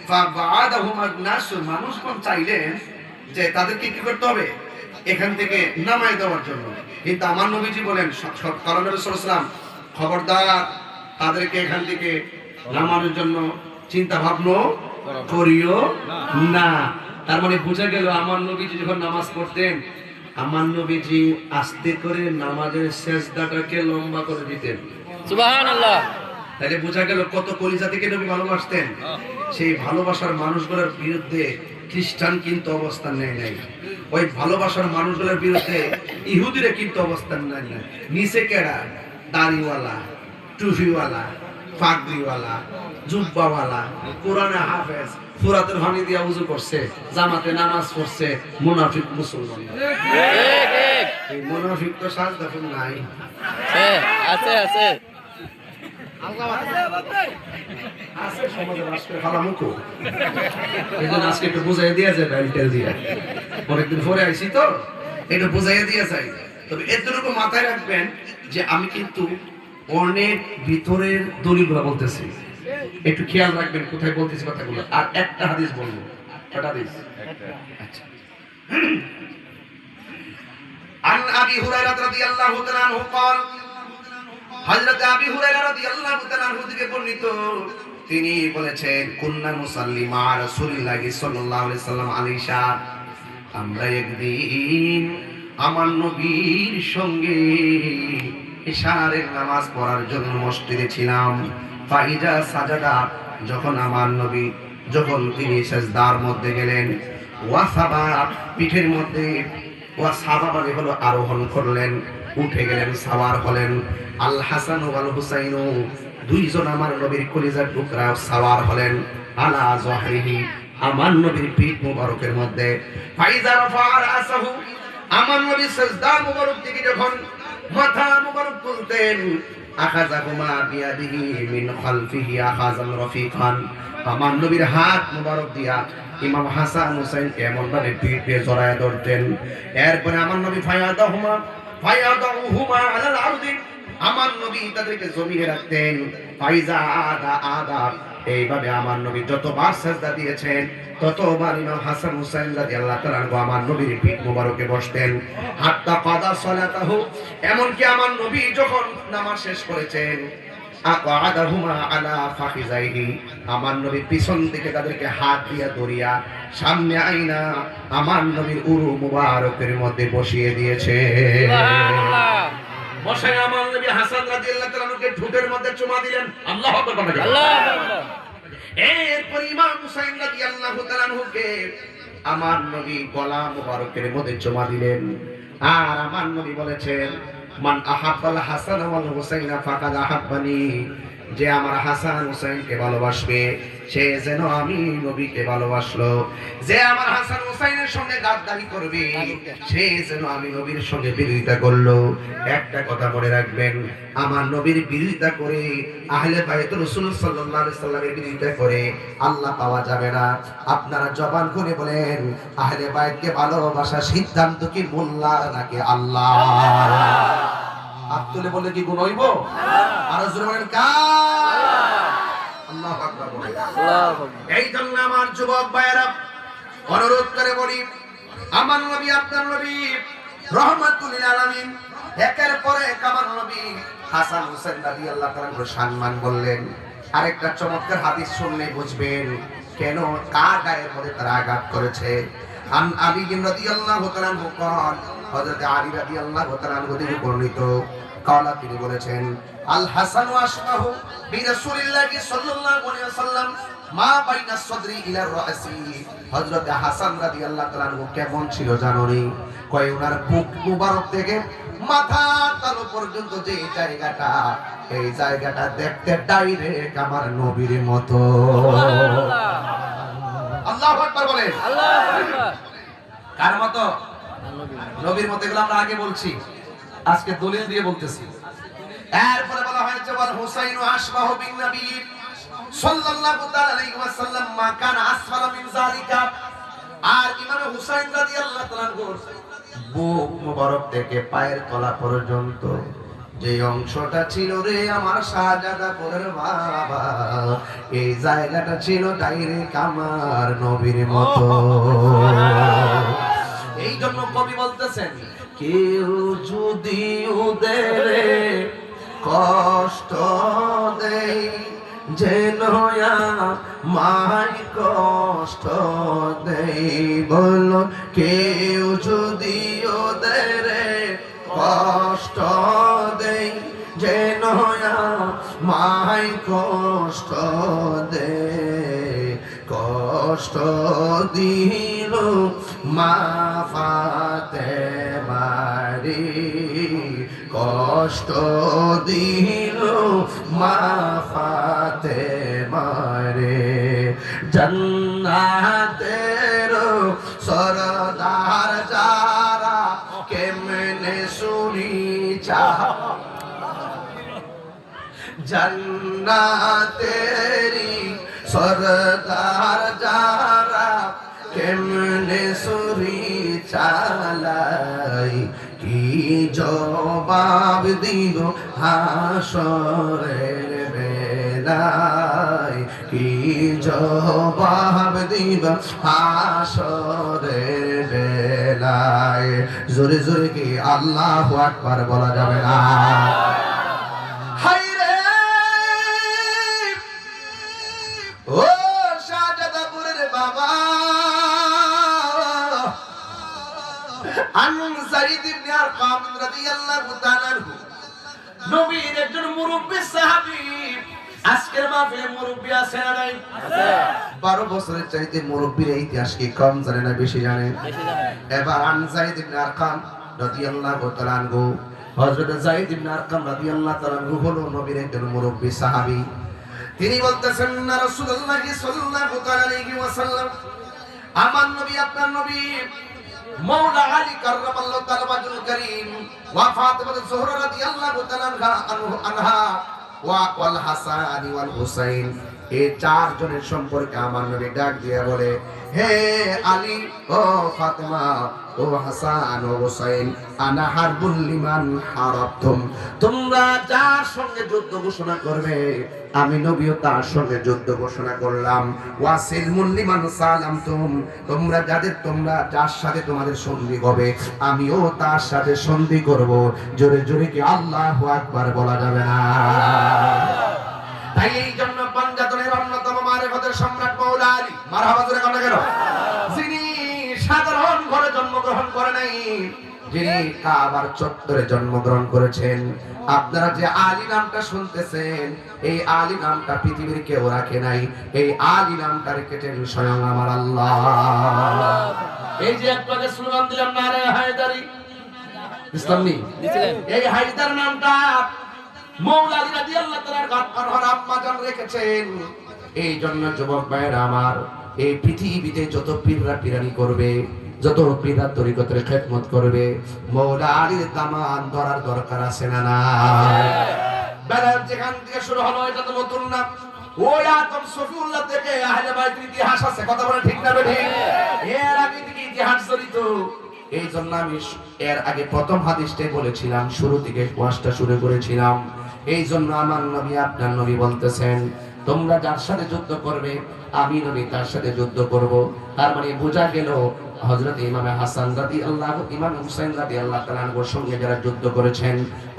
ফাবাদাহুমা নাস মানুষগণ চাইলেন যে তাদেরকে কি করতে হবে এখান থেকে নামাই দেওয়ার জন্য কিন্তু আমার নবীজি বলেন কারণ নবী সাল্লাল্লাহু আলাইহি ওয়াসাল্লাম খবরদার তাদেরকে এখান থেকে নামানোর জন্য চিন্তা ভাবনা করিও না তার মানে বোঝা গেল আমার নবীজি যখন নামাজ পড়তেন আমার নবীজি আস্তে করে নামাজের সেজদাটাকে লম্বা করে দিতেন সুবহানাল্লাহ তাহলে বোঝা গেল কত কলিজা থেকে নবী ভালোবাসতেন সেই ভালোবাসার মানুষগুলোর বিরুদ্ধে খ্রিস্টান কিন্তু অবস্থান নেয় নাই ওই ভালোবাসার মানুষগুলোর বিরুদ্ধে ইহুদিরা কিন্তু অবস্থান নেয় না নিচে কেডা দাড়িওয়ালা টুপিওয়ালা পাগড়িওয়ালা জুব্বাওয়ালা কোরআনে হাফেজ ফুরাতের পানি দিয়া ওযু করছে জামাতে নামাজ পড়ছে মুনাফিক মুসলমান ঠিক ঠিক এই মুনাফিক তো সাজদা ফুল নাই আছে আছে আছে সমাজে বাস করে খালা মুখো এইজন্য আজকে একটু বুঝাই দিয়া যায় বেলটেল দিয়া অনেকদিন পরে আইছি তো একটু বুঝাই দিয়া যায় তবে এতটুকু মাথায় রাখবেন যে আমি কিন্তু অনেক ভিতরের দলিলগুলো বলতেছি, একটু খেয়াল রাখবেন কোথায় বলতেছি কথাগুলো। আর একটা হাদিস বলবো। কয়টা হাদিস? আচ্ছা। عن أبي هريرة رضي الله تعالى عنه قال হযরত আবী হুরায়রা রাদিয়াল্লাহু তাআলা আনহু থেকে বর্ণিত, তিনি বলেছেন কুন্না মুসাল্লি মা রাসূলিল্লাহি সাল্লাল্লাহু আলাইহি সাল্লাম আলাইশা, আমরা একদিন আমার নবীর সঙ্গে ইশারের নামাজ পড়ার জন্য মসজিদে ছিলাম। ফাইজা সাজাদা, যখন আমার নবী তিনি সিজদার মধ্যে গেলেন, ওয়াসাবা, পিঠের মধ্যে ওয়াসাবা মানে হলো আরোহণ করলেন, উঠে গেলেন, সাওয়ার হলেন। আল হাসান ওয়াল হুসাইন, দুইজন আমার নবীর কলিজার টুকরা সাওয়ার হলেন। আলা যহরিহি, আমার নবীর পিঠ মুবারকের মধ্যে। ফাইজা রাফা রাসাহু, আমার নবী সিজদা মুবারক থেকে যখন মাথা মুবারক তুলতেন, আখাযাহুমা বিয়াদিহি মিন খালফিহি আখাযান রাফিকান, আমার নবীর হাত মুবারক দিয়া ইমাম হাসান হুসাইন এমন ভাবে পিঠে জড়ায় ধরতেন। এরপরে আমার নবী ফায়াদাহুমা আলাল আরদি, আমার নবী তাদেরকে জমিনে রাখতেন। ফাইজা আদা, এইভাবে আমার নবী যতবার সিজদা দিয়েছেন ততবার ইমাম হাসান হুসাইন রাদিয়াল্লাহু তাআলা আনহু আমার নবীর পিঠ মোবারকে বসতেন। হাত্তা কাদা সালাতাহু, এমনকি আমার নবী যখন নামাজ শেষ করেছেন, আকাদাহুমা আলা ফাখিজাইহি, আমার নবী পিছন থেকে তাদেরকে হাত দিয়া ধরিয়া সামনে আইনা আমার নবীর উরু মুবারকের মধ্যে বসিয়ে দিয়েছে। বসে আমার নবী হাসান রাদিয়াল্লাহু তাআলা আনহুকে ঠোঁটের মধ্যে চুমা দিলেন। আল্লাহু আকবার, আল্লাহু আকবার। এরপর ইমাম হুসাইন রাদিয়াল্লাহু তাআলা আনহুকে আমার নবী গলা মুবারকের মধ্যে চুমা দিলেন। আর আমার নবী বলেছেন, মান আহাব্বাল হাসান ওয়াল হুসাইনা ফাকাদ আহাব্বানি, যে আমার হাসান হুসাইনকে ভালোবাসবে সে যেন আমি নবীকে ভালোবাসলো। যে আমার হাসান হুসাইনের সঙ্গে গাদ্দারি করবে সে যেন আমি নবীর সঙ্গে বিরোধিতা করলো। একটা কথা মনে রাখবেন, আমার নবীর বিরোধিতা করে, আহলে বাইত রাসূল সাল্লাল্লাহু আলাইহি সাল্লামের বিরোধিতা করে আল্লাহ পাওয়া যাবে না। আপনারা জবান করে বলেন, আহলে বাইতকে ভালোবাসার সিদ্ধান্ত কি মোল্লা নাকি আল্লাহ? আব্দুলে বলে কি গুণ হইব? আর জোরে বলেন কার? আল্লাহু আকবার বলেন। এই জন্য আমার যুবক ভাইয়েরা অনুরোধ করে বলি, আমার নবী আপনার নবী রহমাতুল লিল আলামিন, একের পর এক আমার নবী হাসান হুসাইন রাদিয়াল্লাহু তাআলা আনহু সম্মান বললেন। আরেকটা চমৎকার হাদিস শুনলে বুঝবেন কেন কার গায়ের মধ্যে তারা আঘাত করেছে। আন আলী রাদিয়াল্লাহু তাআলা আনহু قال, হযরত আলী রাদিয়াল্লাহু তাআলা আনহু থেকে বর্ণিত, কালা, তিনি বলেছেন, আল হাসান আশবাহু বিরাসূলিল্লাহি সাল্লাল্লাহু আলাইহি ওয়াসাল্লাম মা বাইনা সাদরি ইলা রাসি, হযরত হাসান রাদিয়াল্লাহু তাআলা আনহু কেমন ছিল জানোনি? কয় ওনার বুক মুবারক থেকে মাথার তালু পর্যন্ত যে জায়গাটা, এই জায়গাটা দেখতে ডাইরেক্ট আমার নবীর মতো। আল্লাহু আকবার বলেন। আল্লাহু আকবার। কার মতো? নবীর মতো। এগুলো আমরা আগে বলছি, আজকে দলিল দিয়ে বলতেছি। এরপরে বলা হয়েছে ওয়াল হুসাইনু আশবাহু বিন নবী সাল্লাল্লাহু তাআলা আলাইহি ওয়াসাল্লাম মা কানা আসফালা মিন যালিকা, আর ইমাম হুসাইন রাদিয়াল্লাহু তাআলা আনহু বুক মুবারক থেকে পায়ের তলা পর্যন্ত যে অংশটা ছিল রে আমার শাহজাদাপুরের বাবা, এই জায়গাটা ছিল ডাইরেক্ট আমার নবীর মতো। এই জন্য কবি বলতেছেন, কেউ যদি ওদের কষ্ট দেয় যেন মাই কষ্ট দেয়, বলো কেউ যদি ওদের কষ্ট দেয় যেন মাই কষ্ট দেয়, কষ্ট দিল মা ফাতেমারে, কষ্ট দিল মা ফাতেমারে, জান্নাতের সরদার যারা কেমনে শুনি চাহ, জান্নাতেরি সরদার যারা কেমনে সুরি চালাই, কি জবাব দিব হাসরের বেলায় কি জবাব দিব হাসরের বেলায় জোরে জোরে কি আল্লাহু আকবার বলা যাবে না হায়রে ও শাহজাদাপুরের বাবা আন যায়েদ ইবনে আরকাম রাদিয়াল্লাহু তাআলা নবীর একজন মুরব্বি সাহাবী আজকের মাহফিলে মুরব্বি আছে না নাই আছে 12 বছরের চাইতে মুরব্বির ইতিহাস কি কম জানে না বেশি জানে এবার আন যায়েদ ইবনে আরকাম রাদিয়াল্লাহু তাআলা আনহু হযরত যায়েদ ইবনে আরকাম রাদিয়াল্লাহু তাআলা আনহু হলো নবীর একজন মুরব্বি সাহাবী তিনি বলতেছেন না রাসূলুল্লাহ সাল্লাল্লাহু আলাইহি ওয়াসাল্লাম আমার নবী আপনার নবী মওলা আলী কাররামাল্লাহু তাআলা ওয়াজহুল কারীম ওয়া ফাতিমা যুহরা রাদিয়াল্লাহু তাআলা আনহা ওয়াল হাসান ওয়াল হুসাইন এই চারজনের সম্পর্কে আমার নবী ডাক দিয়ে বলে হে আলী ও ফাতিমা ও হাসান ও হুসাইন আনা হারবুল লিমান হারাবতুম তোমরা যার সঙ্গে যুদ্ধ ঘোষণা করবে আমি নবীও তার সঙ্গে যুদ্ধ ঘোষণা করলাম ওয়াসিলমুল লিমান সালামতুম তোমরা যার সাথে তোমাদের সন্ধি হবে আমিও তার সাথে সন্ধি করব জোরে জোরে কি আল্লাহু আকবার বলা যাবে না তাই এই জন্য পাঞ্জাতনের অন্যতম মারিফতের সম্রাট মাওলা আলী মারহাবা জোরে কথা কেন যিনি সাধারণ ঘরে জন্মগ্রহণ করে নাই যিনি কাবার চত্বরে জন্মগ্রহণ করেছেন আপনারা যে আলী নামটা শুনতেছেন এই আলী নামটা পৃথিবীর কেউ রাখে নাই এই আলী নামটা রেখেছেন স্বয়ং আমার আল্লাহ এই যে একটু আগে স্লোগান দিলাম নারে হায়দারি ইসলামী দিছিলেন এই হায়দার নামটা মওলা আলী রাদিয়াল্লাহু তাআলা আনহার আম্মা জান রেখেছেন এই জন্য যুবক ভাইরা আমার এই পৃথিবীতে যত পীররা পীরানি করবে যত পীররা তরিকতের খেদমত করবে মওলা আলীর দামান ধরার দরকার আছে না না বেলাল যেখান থেকে শুরু হলো এটা তো নতুন না ওই আদম সফিউল্লাহ থেকে আহলে বাইতের ইতিহাস আছে কথা বলে ঠিক না ঠিক এর আগে থেকে ইতিহাস জড়িত এই জন্য আমি এর আগে প্রথম হাদিসটাই বলেছিলাম শুরু থেকে ওয়াজটা শুরু করেছিলাম এই জন্য আমার নবী আপনার নবী বলতেছেন তোমরা যার সাথে যুদ্ধ করবে আমি নবী তার সাথে যুদ্ধ করব তার মানে বোঝা গেল হযরত ইমাম হাসান রাদিয়াল্লাহু ইমাম হুসাইন রাদিয়াল্লাহু তাআলা এর সঙ্গে যারা যুদ্ধ করেছেন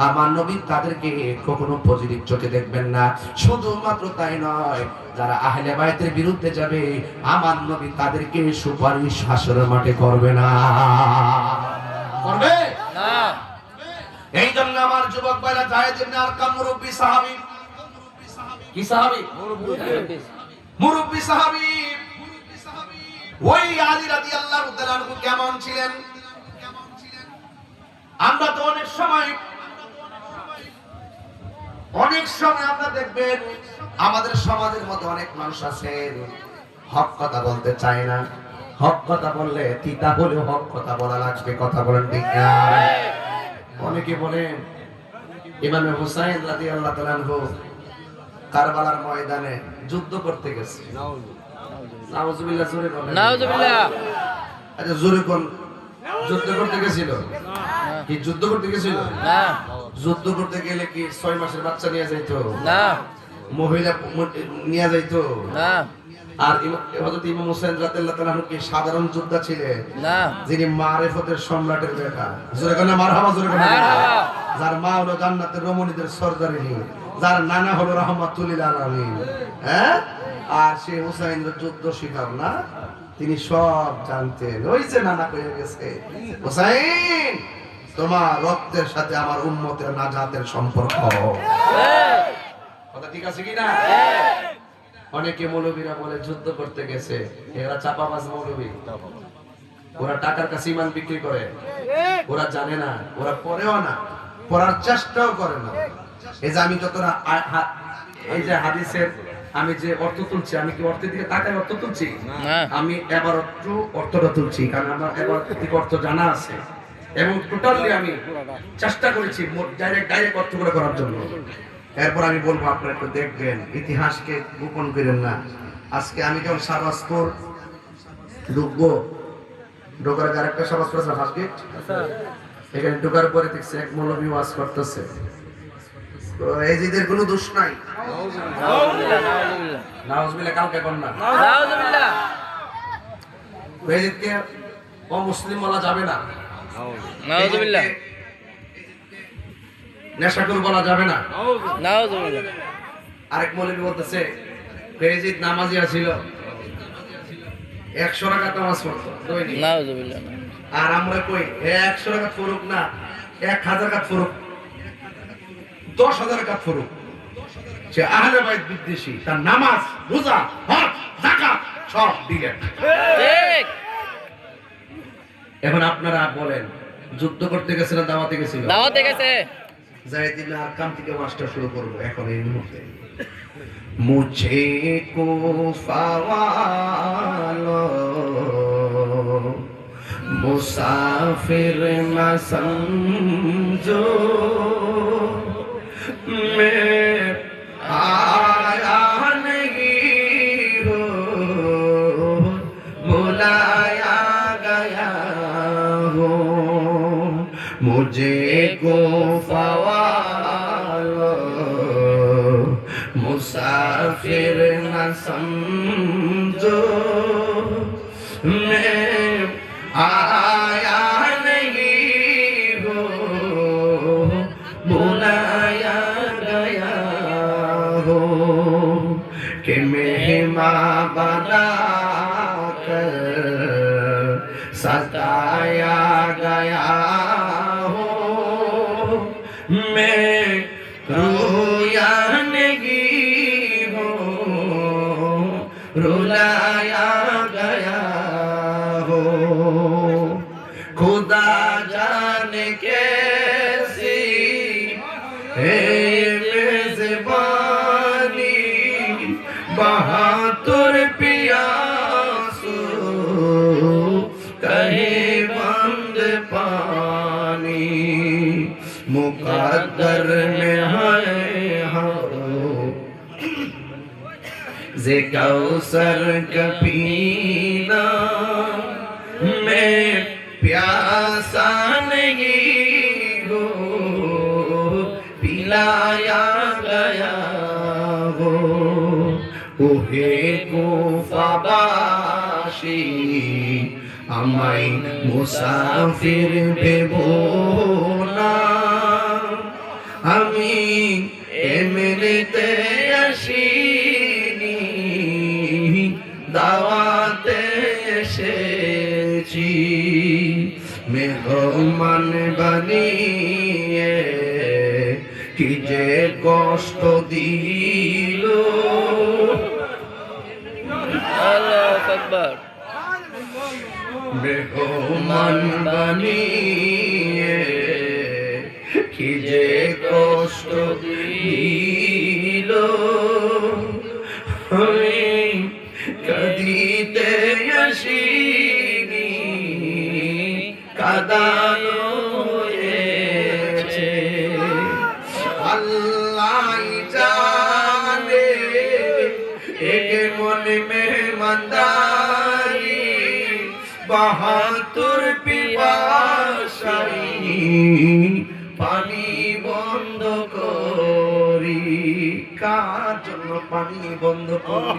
আমার নবী তাদেরকে কখনো পজিটিভ চোখে দেখবেন না শুধুমাত্র তাই নয় যারা আহলে বাইতের বিরুদ্ধে যাবে আমার নবী তাদেরকে সুপারিশ হাসরের মাঠে করবে না করবে না এই জন্য আমার যুবক ভাইরা যায়েদ ইবনে আরকাম মুরব্বি সাহাবী কি সাহাবী মুরব্বি সাহাবী ওই আলী রাদিয়াল্লাহু তাআলা আনহু কেমন ছিলেন আমরা তো অনেক সময় আমরা দেখবেন আমাদের সমাজের মধ্যে অনেক মানুষ আছে হক কথা বলতে চায় না হক কথা বললে তিতা হলেও হক কথা বলা লাগবে কথা বলেন ঠিক না অনেকে বলেন ইমাম হুসাইন রাদিয়াল্লাহু তাআলা আনহু কারবালার ময়দানে যুদ্ধ করতে গেছে নাউজুবিল্লাহ জোরে বলেন নাউজুবিল্লাহ আচ্ছা জোরে কোন যুদ্ধ করতে গেছিল কি যুদ্ধ করতে গেছিল না যুদ্ধ করতে গেলে কি 6 মাসের বাচ্চা নিয়ে যাইতো না মহিলা নিয়ে যাইতো না আর হযরত ইমাম হুসাইন রাদিয়াল্লাহু তাআলা কি সাধারণ যোদ্ধা ছিলেন না যিনি মারিফতের সম্রাটের বেটা জোরে কোন মারহাবা জোরে কোন মারহাবা যার মা হলো জান্নাতের রমণীদের সরদারিনী যার নানা হলো রাহমাতুল লিল আলামিন হ্যাঁ আর সে হুসাইনের যুদ্ধ শিখার না তিনি সব জানতেন ওই যে নানা কয়ে গেছে হুসাইন তোমার রক্তের সাথে আমার উম্মতের নাজাতের সম্পর্ক কথা ঠিক আছে কি না অনেকে মৌলবীরা বলে যুদ্ধ করতে গেছে এরা চাপাবাজ মৌলবী ওরা টাকার কাছে ঈমান বিক্রি করে ওরা জানে না ওরা পড়েও না পড়ার চেষ্টাও করে না এই যে আমি যতটা এই যে হাদিসের আমি যে অর্থ তুলছি আমি কি অর্থের দিকে তাকাই অর্থ তুলছি আমি এবার অর্থটা তুলছি কারণ আমার এবার দিকে অর্থ জানা আছে এবং টোটালি আমি চেষ্টা করেছি ডাইরেক্ট অর্থগুলো করার জন্য এরপর আমি বলবো আপনারা একটু দেখবেন ইতিহাসকে গোপন করেন না আজকে আমি যখন সারবাজপুর ঢুকবো ঢোকার আগে আরেকটা সারবাজপুর আছে ফার্স্ট গেট এখানে ঢোকার পরে দেখছি এক মৌলবী ওয়াজ করতেছে তো এজিদের কোনো দোষ নাই। নাউজুবিল্লাহ, নাউজুবিল্লাহ, নাউজুবিল্লাহ, কালকে কন্যা নাউজুবিল্লাহ, এজিদকে অমুসলিম বলা যাবে না, নাউজুবিল্লাহ, নেশাখোর বলা যাবে না। নাউজুবিল্লাহ। আরেক মৌলবী বলতেছে এজিদ নামাজি ছিল, 100 রাকাত নামাজ পড়তো দৈনিক। নাউজুবিল্লাহ। আর আমরা কই 100 রাকাত পড়ুক না, 1000 রাকাত পড়ুক, 10,000 রাকাত পড়ুক, সে আহলে বাইত বিদ্বেষী, তার নামাজ, রোজা, হজ, যাকাত সব দিলেন। ঠিক। এখন আপনারা বলেন, যুদ্ধ করতে গেছে না দাওয়াতে গেছিল? দাওয়াতে গেছে। জাহিদিন আর কাম থেকে মাস্টার শুরু করব এখন এই মুহূর্তে। মুঝে কুফা ওয়ালো মুসাফির না সমঝো, मैं आया नहीं हो बुलाया गया हो, मुझे गुफा वालो मुसाफिर न समझो, मैं आया नहीं हो बुलाया गया हो, कि मेहमान बना कर सताया गया हो, मैं रोया नहीं हो रुलाया गया हो, खुदा जाने कैसी है मेज़बानी, बहादुर पियासू कहे बंद पानी, मुकद्दर में है हो जे कौसर का पीना, मैं प्यासा नहीं हो पिलाया गया हो, ওহে কুফাবাসী আমায় মুসাফির ভেবো না, আমি এমনিতে আসিনি দাওয়াতে এসেছি, মেহমান বানিয়ে কি যে কষ্ট দিল, আল্লাহু আকবার। মেহমান বানিয়ে কি যে কষ্ট দিল, আমি কাঁদিতে আসিনি কাঁদানো হয়েছে, আল্লাহ জানে একে মনে মেহমানদারি, বাহাদুর পিপাসাই পানি বন্ধ করি, কার জন্য পানি বন্ধ করি?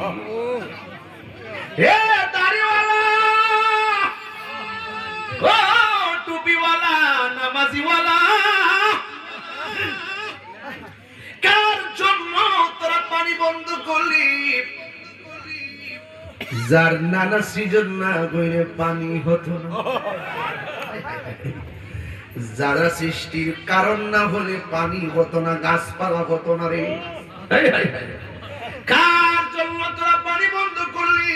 হে দাড়িওয়ালা, ও টুপিওয়ালা, নামাজিওয়ালা, কার জন্য তোরা পানি বন্ধ করলি? যার নানা সৃজন না হইলে পানি হতো না, যারা সৃষ্টির কারণ না হলে পানি হতো না, গাছপালা হতো না রে। কার জন্য তোরা পানি বন্ধ করলি?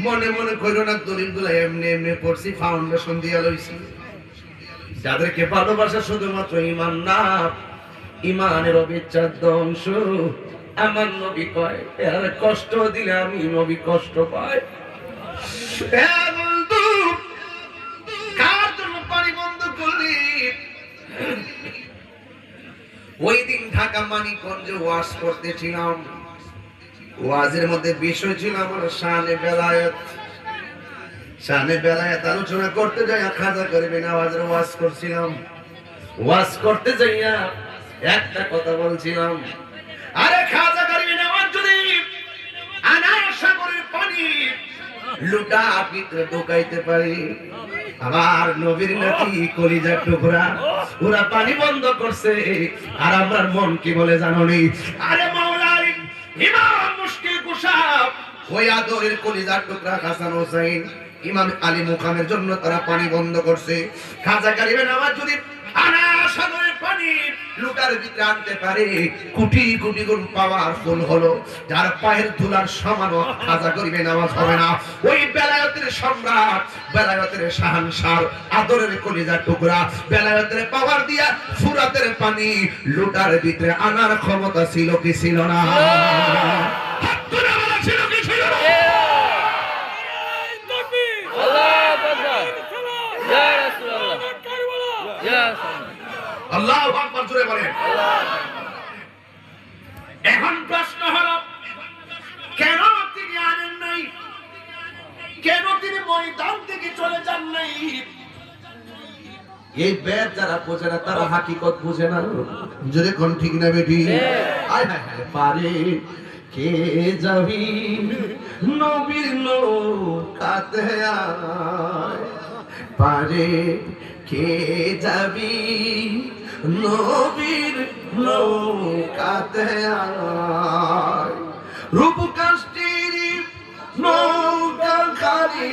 মনে মনে কইরো না দলিল গুলো এমনি এমনি পড়ছি, ফাউন্ডেশন দিয়া লইছি। যাদেরকে ভালোবাসা শুধুমাত্র ইমান না, ইমানের অবিচ্ছেদ্য অংশ, আমার নবী কয় এর কষ্ট দিলে আমি নবী কষ্ট পাই। বন্ধু, কার জন্য পানি বন্ধ করলি? ওই দিন ঢাকা মানিকগঞ্জে ওয়াজ করতেছিলাম, ওয়াজের মধ্যে বিষয় ছিল আমার শানে বেলায়েত। শানে বেলায়েত আলোচনা করতে যাই খাজা করবেন আওয়াজের ওয়াজ করছিলাম। ওয়াজ করতে যাইয়া একটা কথা বলছিলাম, আরে খাজা গরিব নওয়াজ যদি আনার সাগরের পানি লুটা ভিতরে ঢুকাইতে পারি, আমার নবীর নাকি কলিজার টুকরা ওরা পানি বন্ধ করছে, আর আমার মন কি বলে জানো নি? আরে মাওলার ইমাম মুশকিল কুশাব ওই আদরের কলিজার টুকরা হাসান হোসেন ইমাম আলী মুকামের জন্য তারা পানি বন্ধ করছে। খাজা গরিব নওয়াজ যদি আনা সাগরের পানি লুটার ভিতরে আনতে পারে, কোটি কোটি গুণ পাওয়ারফুল হলো, যার পায়ের ধুলার সমান খাজা গরিবে নামাজ হবে না। ওই বেলায়েতের সম্রাট, বেলায়েতের শাহানশাহ, আদরের কলিজার টুকরা, বেলায়েতের পাওয়ার দিয়া ফুরাতের পানি লুটার ভিতরে আনার ক্ষমতা ছিল কি ছিল না? হাত তুলে বলা ছিল কি ছিল না? আল্লাহু আকবার। ইয়া রাসূলুল্লাহ। ইয়া আল্লাহু আকবার জোরে বলেন। এখন প্রশ্ন হলো, কেন তিনি আনেন নাই? কেন তিনি ময়দান থেকে চলে যান নাই? এই বেদ যারা বোঝে না তারা হাকিকত বুঝে না। যদি কোন ঠিক না বেটি? আয় হায় হায়, পারে কে যাবি নবীর নৌকাতে আয়, পারে কে যাবি নবীর নৌকাতে আয়, রূপকাষ্ঠীর নৌকা খালি,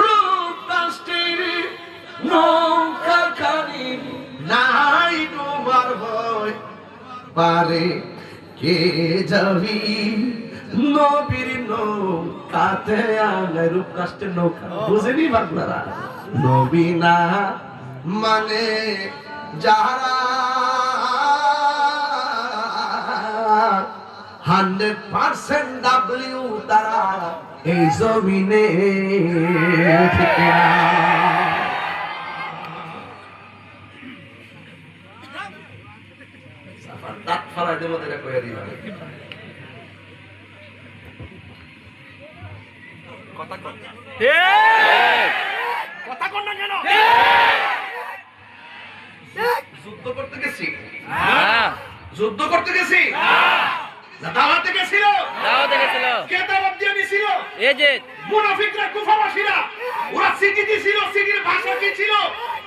রূপকাষ্ঠীর নৌকা খালি, নাই ডুবার ভয়, পারে কে যাবি নবীর নৌকাতে আয়। রূপকাষ্ঠের নৌকা বুঝেনি বাংলারা? নবী না মানে যারা 100% ডাব্লিউ তারা এই জমিনে ঠিক না। দাঁত ফালাই দেবো এটা কইয়া দিবা। কথা কর কথা কর না কেন? যুদ্ধ করতে গেছি? যুদ্ধ করতে গেছি? দাওয়াতে গেছিল? দাওয়াতে গেছিল। কে দাওয়াত দিয়ে দিছিল? এজেদ মুনাফিকরা, কুফারবাসীরা। ওরা সিটি দিছিল। সিটির ভাষা কি ছিল?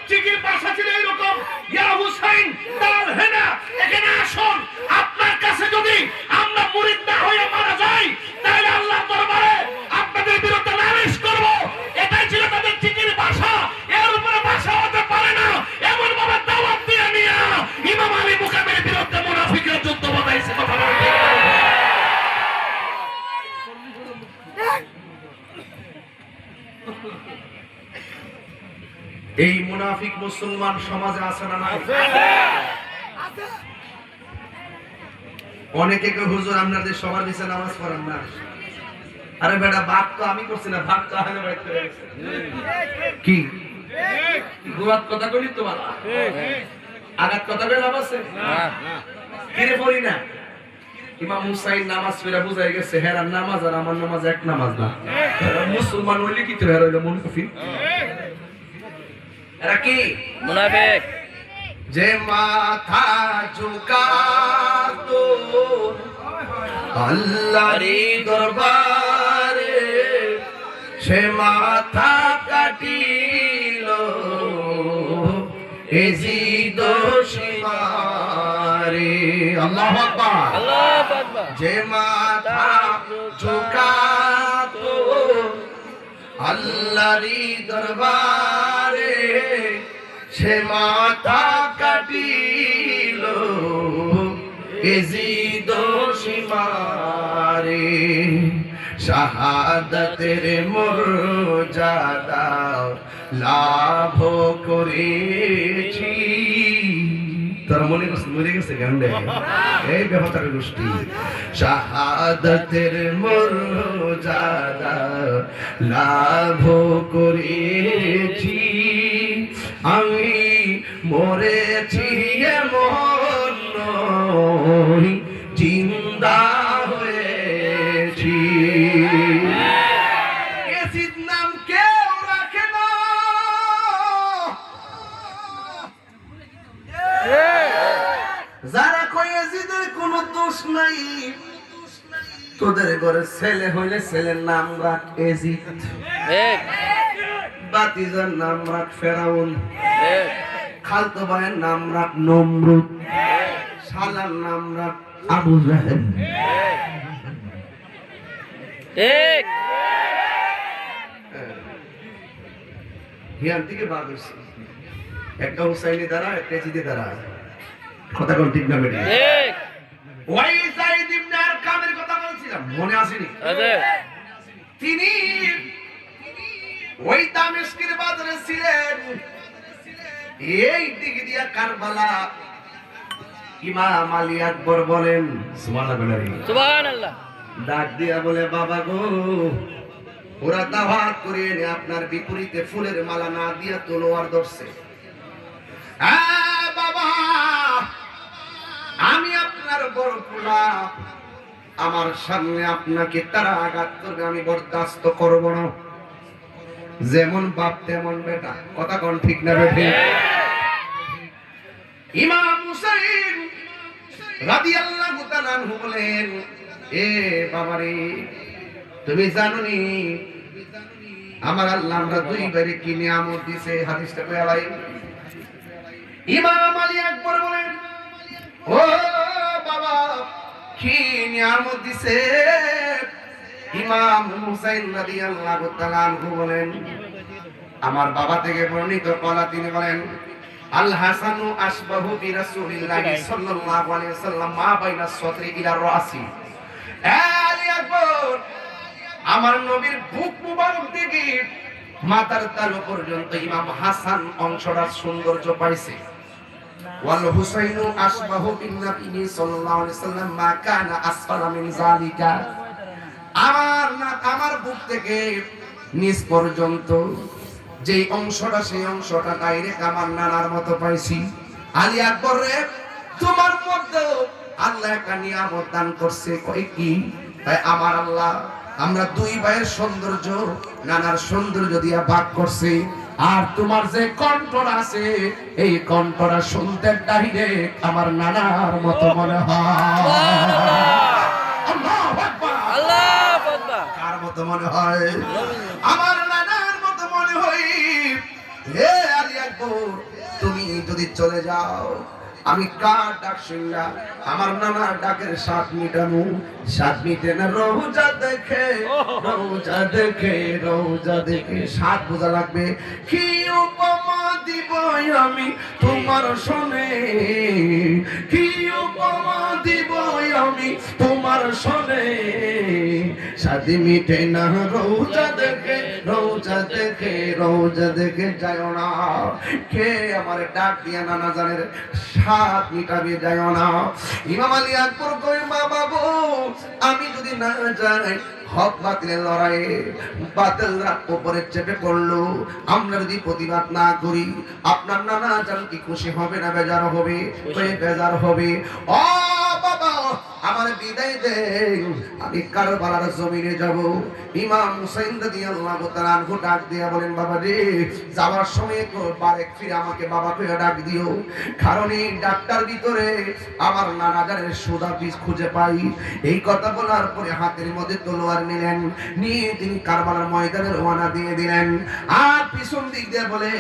সিটির ভাষা ছিল এরকম, ইয়া হুসাইন তাল হেনা, এখানে আসুন, আপনার কাছে যদি আমরা মুরিদ না হয়ে মারা যাই তাহলে আল্লাহর দরবারে আপনাদের বিরুদ্ধে নালিশ করব। এটাই ছিল তাদের সিটির ভাষা। এর উপরে ভাষা হতে পারে না এমন ভাবে দাওয়াত দিয়ে নিয়া ইমাম আলী মুকামের বিরুদ্ধে মুনাফিকরা যুদ্ধ বাঁধাইছে। কথা বলতে এই মুনাফিক মুসলমান সমাজে আছে না নাই? অনেকে কে হুজুর আপনাদের সবার নিচে নামাজ পড়েন না। আরে বেটা, ভাগ তো আমি করছি না, ভাগ তো আহলে বাইত করে গেছে। কি গুয়াত কথা কইলি তো বাবা, আগাত কথা কইলা আছে না? কিরে পড়ি না? ইমাম হুসাইন নামাজ পড়া বুঝাই গেছে হেরার নামাজ আর আমার নামাজ এক নামাজ না। মুসলমান হইলে কি তো হেরা হইলো মুনাফিক? এরা কি মুনাফিক? যে মাথা ঝুঁকাতো আল্লাহর দরবারে, সে মাথা কাটিল এজিদ সীমারে। আল্লাহু আকবার, আল্লাহু আকবার। যে মাথা ঝুঁকাতো আল্লাহর দরবারে, সে মাথা কাটিল এজিদ সীমারে। শাহাদাতের মর্যাদা লাভ করেছি। তোর মনে গেছে গান্ডে এই ব্যবতার গোষ্ঠী। শাহাদাতের মর্যাদা লাভ করেছি, আমি মরেছি এমন নই, জিন্দা হয়েছি। এসিদ নাম কেউ রাখে না, ছেলে হইলে ছেলের নাম রাখ এজিদ, ঠিক বাতিজার নাম রাখ ফেরাউন, ঠিক খালতো ভাইয়ের নাম রাখ নমরুদ, শালার নাম রাখ আবু জাহেল। ঠিক হিয়ার থেকে বাদ হয়েছে, একটা হুসাইনি দ্বারা একটা এজিদে দ্বারা। কথা কোন ঠিক না বেটি? ঠিক ওই যায়েদ ইবনে আরকামের কথা বলছিলাম, মনে আসেনি? আছে তিনি ওই দামেস্কের বাজারে ছিলেন, এই দিকে দিয়া কারবালা। ইমাম আলী আকবর বলেন সুবহানাল্লাহ, সুবহানাল্লাহ। ডাক দিয়া বলে, বাবা গো, ওরা দাওয়াত করে এনে আপনার বিপরীতে ফুলের মালা না দিয়া তলোয়ার ধরছে। বাবা, আমি আপনার বড় পোলা, আমার সামনে আপনাকে তারা আঘাত করবে, আমি বরদাস্ত করব না। যেমন বাপ তেমন বেটা, কথা কোন ঠিক না বেঠে? ইমাম হুসাইন রাদিয়াল্লাহু তাআলা আনহু বলেন, এ বাবারে, তুমি জানোনি আমার আল্লাহ আমরা দুই বারে কি নিয়ামত দিয়েছে? হাদিসটা কই আলাই? ইমাম আলী আকবর বলেন, ও বাবা, কি নিয়ামত দিছে? ইমাম হুসাইন রাদিয়াল্লাহু তাআলা আনহু বলেন, আমার বাবা থেকে বর্ণিত কলা, তিনি বলেন, আল হাসানু আশবাহু বিরাসূলিল্লাহি সাল্লাল্লাহু আলাইহি ওয়াসাল্লাম মা বাইনা সদরি ইলা রাসি। আলী আকবর আমার নবীর বুক মুবারক থেকে মাথার তালু পর্যন্ত ইমাম হাসান অংশটা সৌন্দর্য পাইছে। ওয়াল হুসাইনু আশবাহু বিন নবী সাল্লাল্লাহু আলাইহি ওয়াসাল্লাম মা কানা আসফালা মিন যালিকা। আমার বুক থেকে নিচ পর্যন্ত যেই অংশটা, সেই অংশটা ডাইরেক্ট আমার নানার মতো পাইছি। আলী আকবর রে, তোমার মধ্যে আল্লাহ একটা নিয়ামত দান করছে, কই কি? তাই আমার আল্লাহ আমরা দুই ভাইয়ের সৌন্দর্য নানার সৌন্দর্য দিয়া ভাগ করছে। আর তোমার যে কণ্ঠটা আছে, এই কণ্ঠটা শুনতে ডাইরেক্ট আমার নানার মতো মনে হয়। আল্লাহু আকবার, আল্লাহু আকবার। কার মতো মনে হয়? আমার নানার মতো মনে হয়। হে আলী আকবর, তুমি যদি চলে যাও, আমি কার ডাক শুনলা? আমার নানার ডাকের স্বাদ মিটানো, স্বাদ মিটে না রোজা দেখে, রোজা দেখে, রোজা দেখে স্বাদ বোঝা লাগবে। কি উপমা দিব আমি তোমার শোনে, কি উপমা দিব আমি তোমার শোনে, স্বাদ মিটে না রোজা দেখে, রোজা দেখে, রোজা দেখে যায় না। কে আমার ডাক দিয়া নানা জানের স্বাদ মিটাবে যায় না। ইমাম আলী আকবর কই, বাবা গো, আমি যদি না যাই, হক বাতিলের লড়াইয়ে বাতিলরা উপরে চেপে পড়লো, আমরা যদি প্রতিবাদ না করি, আপনার নানা জান কি খুশি হবে না বেজার হবে? বেজার হবে। ও বাবা, আমার বিদায় দেন, আমি কারবালার জমিনে যাব। ইমাম হুসাইন রাদিয়াল্লাহু তাআলা আনহু ডাক দিয়া বলেন, বাবা রে, যাওয়ার সময় তো বারেক ফিরে আমাকে বাবা কইয়া ডাক দিও, কারণ এই ডাক্তার ভিতরে আমার নানা জানের সুদা পিস খুঁজে পাই। এই কথা বলার পরে হাতের মধ্যে তলোয়ার নিলেন, নিয়ে তিনি কারবালার ময়দানে রওনা দিয়ে দিলেন। আর পিছন দিক দিয়ে বলে,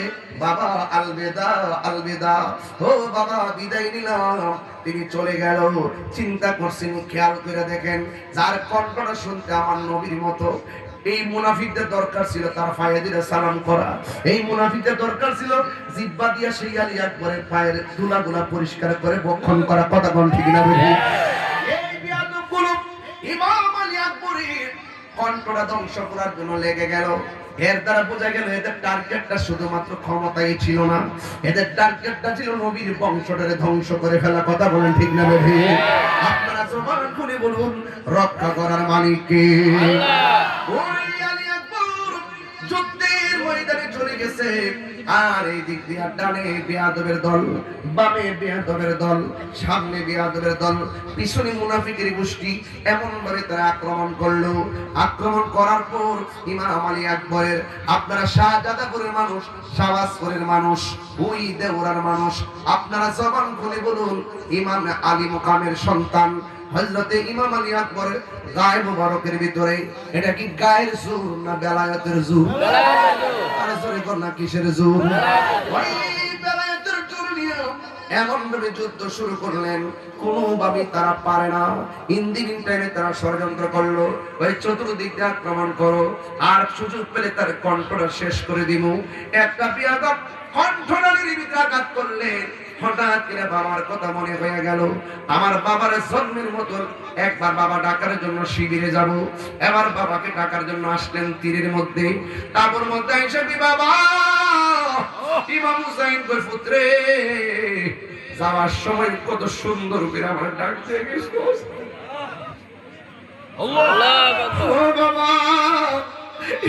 বাবা আলবিদা, আলবিদা, ও বাবা বিদায় নিলাম। তিনি চলে গেল। চিন্তা করছেন, খেয়াল করে দেখেন, যার কণ্ঠটা শুনতে আমার নবীর মতো, এই মুনাফিকদের দরকার ছিল তার পায়ে দিয়ে সালাম করা, এই মুনাফিকদের দরকার ছিল জিহ্বা দিয়ে সেই আলী আকবরের পায়ের ধুলাগুলা পরিষ্কার করে বক্ষণ করা। কথা কোন ঠিক না বুঝি? এই বিয়াদবগুলো ইমাম আলী আকবরের কণ্ঠটা ধ্বংস করার জন্য লেগে গেল। এর দ্বারা বোঝা গেল এদের টার্গেটটা শুধুমাত্র ক্ষমতাই ছিল না, এদের টার্গেটটা ছিল নবীর বংশটারে ধ্বংস করে ফেলা। কথা বলেন ঠিক না বেঠি? আপনারা জবান খুলে বলুন, রক্ষা করার মালিক কে? ওই আলী আকবর যুদ্ধের ময়দানে চলে গেছে। আর এই দিক দিয়ে ডানে বেয়াদবের দল, বামে বেয়াদবের দল, সামনে বেয়াদবের দল, পিছনে মুনাফিকের গোষ্ঠী। এমন ভাবে তারা আক্রমণ করলো। আক্রমণ করার পর ইমাম আলী আকবরের, আপনারা শাহজাদাপুরের মানুষ, শাহবাজপুরের মানুষ, ওই দেওরার মানুষ, আপনারা জবান খুলে বলুন, ইমাম আলী মুকামের সন্তান হযরতে ইমাম আলী আকবরের গায়ে মুবারকের ভিতরে এটা কি গায়ের জোর না বেলায়েতের জোর? আর জোরে কর না কিসের জোর? ওই বেলায়েতের জোর নিয়ে এমন ভাবে যুদ্ধ শুরু করলেন, কোনোভাবে তারা পারে না। ইন্দিন টাইমে তারা ষড়যন্ত্র করলো, ওই চতুর্দিক দিয়ে আক্রমণ করো, আর সুযোগ পেলে তার কণ্ঠটা শেষ করে দিব। একটা বিয়াদব কণ্ঠনালীর ভিতরে আঘাত করলেন। হঠাৎ করে বাবার কথা মনে হয়ে গেল, আমার বাবার জন্মের মতন একবার বাবা ডাকার জন্য শিবিরে যাব। এবার বাবাকে ডাকার জন্য আসলেন তীরের মধ্যে। তারপর মধ্যে হিসেবে বাবা ইমাম হুসাইন কই পুত্রে, যাওয়ার সময় কত সুন্দর করে আমার ডাক দিয়ে গেছে। ও বাবা,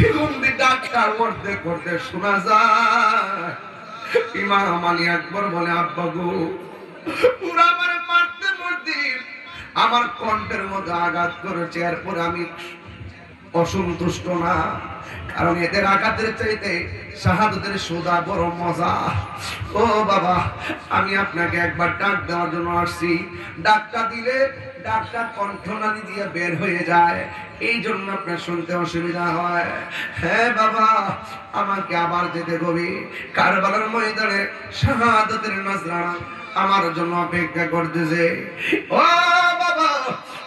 এখন ডাক্তার করতে করতে শোনা যায় ইমাম আলী আকবর বলে, আব্বা গো, পুরা আমার মারতে মারতে আমার কণ্ঠের মধ্যে আঘাত করেছে। এরপর আমি অসন্তুষ্ট না, কারণ এদের আঘাতের চাইতে শাহাদাতের সুদা বড় মজা। ও বাবা, আমি আপনাকে একবার ডাক দেওয়ার জন্য আসছি। ডাকটা দিলে ডাক্তার কণ্ঠনালী দিয়ে বের হয়ে যায়, এই জন্য আপনার শুনতে অসুবিধা হয়। হ্যাঁ বাবা, আমাকে আবার যেতে হবে। কারবালার ময়দানে শাহাদাতের নজরানা আমার জন্য অপেক্ষা করতেছে। ও বাবা,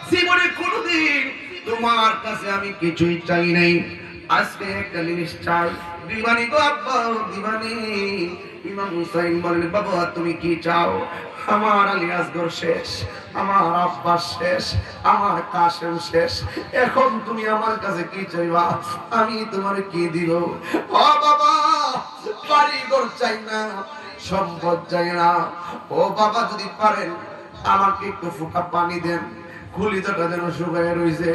জীবনে কোনোদিন তোমার কাছে আমি কিছুই চাই নাই, আজকে একটা জিনিস চাই। দিবানি গো আব্বা, দিবানি। ইমাম হুসাইন বলেন, বাবা তুমি কি চাও? আমার আলী আসগর শেষ, আমার আব্বাস শেষ, আমার কাশেম শেষ, এখন তুমি আমার কাছে কি চাইবা? আমি তোমার কি দিব? ও বাবা, বাড়ি ঘর চাই না, সম্পদ চাই না। ও বাবা, যদি পারেন আমাকে একটু ফুটা পানি দেন, খুলিটাটা যেন শুকায় রয়েছে।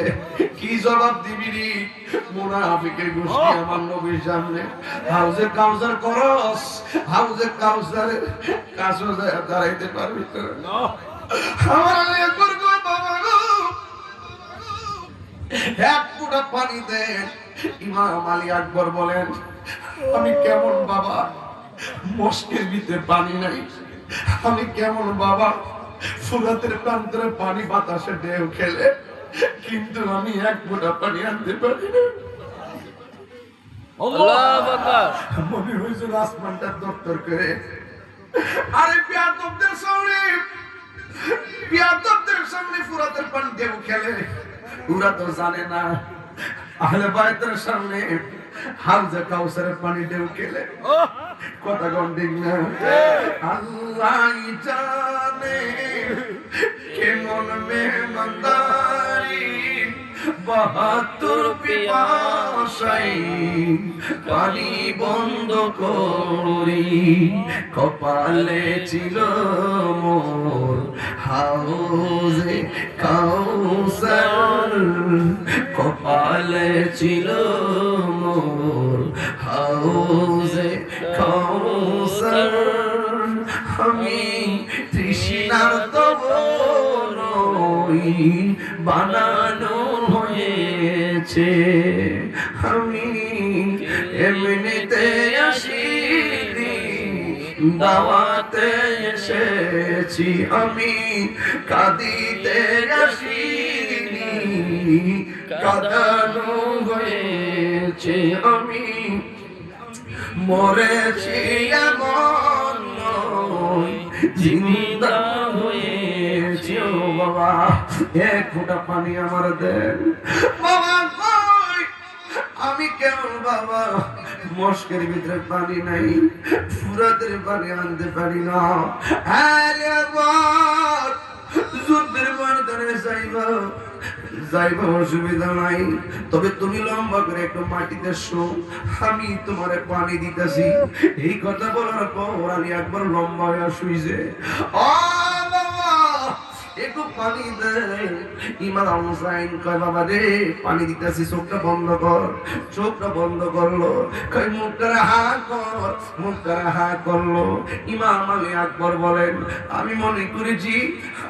কি জবাব দিবি রে? মুনাফিকের গোষ্ঠী আমার নবীর সামনে হাউজে কাউসার করস, হাউজে কাউসারে কাছে দাঁড়াইতে পারবি না। আমার একবার গো বাবা গো, এক ফুটা পানি দেন। ইমাম আলী আকবর বলেন, আমি কেমন বাবা, মস্কের ভিতরে পানি নাই। আমি কেমন বাবা, ফুরাতের প্রান্তরে পানি বাতাসে ঢেউ খেলে, কিন্তু আমি এক ফোঁটা পানি আনতে পারি না। মনে হয়েছিল আসমানটা দপ্তর করে। আরে বিয়াদবদের সামনে ফুরাতের পানি ঢেউ খেলে, ওরা তো জানে না আহলে বায়তের সামনে হাউজে কাউসারের পানি ঢেউ খেলে। কথা গন্ডিক না, আল্লাহ জানে কেমন মেহমানদারি, 72 পিপাসায় পানি বন্ধ করি, কপালে ছিল মোর হাউজে কাউসার, কপালে ছিল মোর হাউজে কাউসার। আমি তৃষ্ণার তবনই বানানো হয়েছে, আমি এমনিতে আসিনি, দাওয়াতে এসেছি, আমি কাঁদিতে আসিনি, কাঁদানো হয়েছে, আমি মরেছি এমন নয়, জিন্দা হয়েছি। ও বাবা, এক ফোঁটা পানি আমার দেন বাবা। আমি কেমন বাবা, মস্কের ভিতরে পানি নাই, ফুরাতের পানি আনতে পারি না। যুদ্ধের ময়দানে যাইবা অসুবিধা নাই, তবে তুমি লম্বা করে একটু মাটিতে শো, আমি তোমারে পানি দিতেছি। এই কথা বলার পর আলী আকবর লম্বা হয়ে শুইছে। ও বাবা, একটু পানি দে। ইমাম হুসাইন কয় বাবা রে পানি দিতেছি, চোখটা বন্ধ কর। চোখটা বন্ধ করলো, কয় মুখটা হা কর, মুখটা হা করলো। ইমাম আলী আকবর বলেন আমি মনে করেছি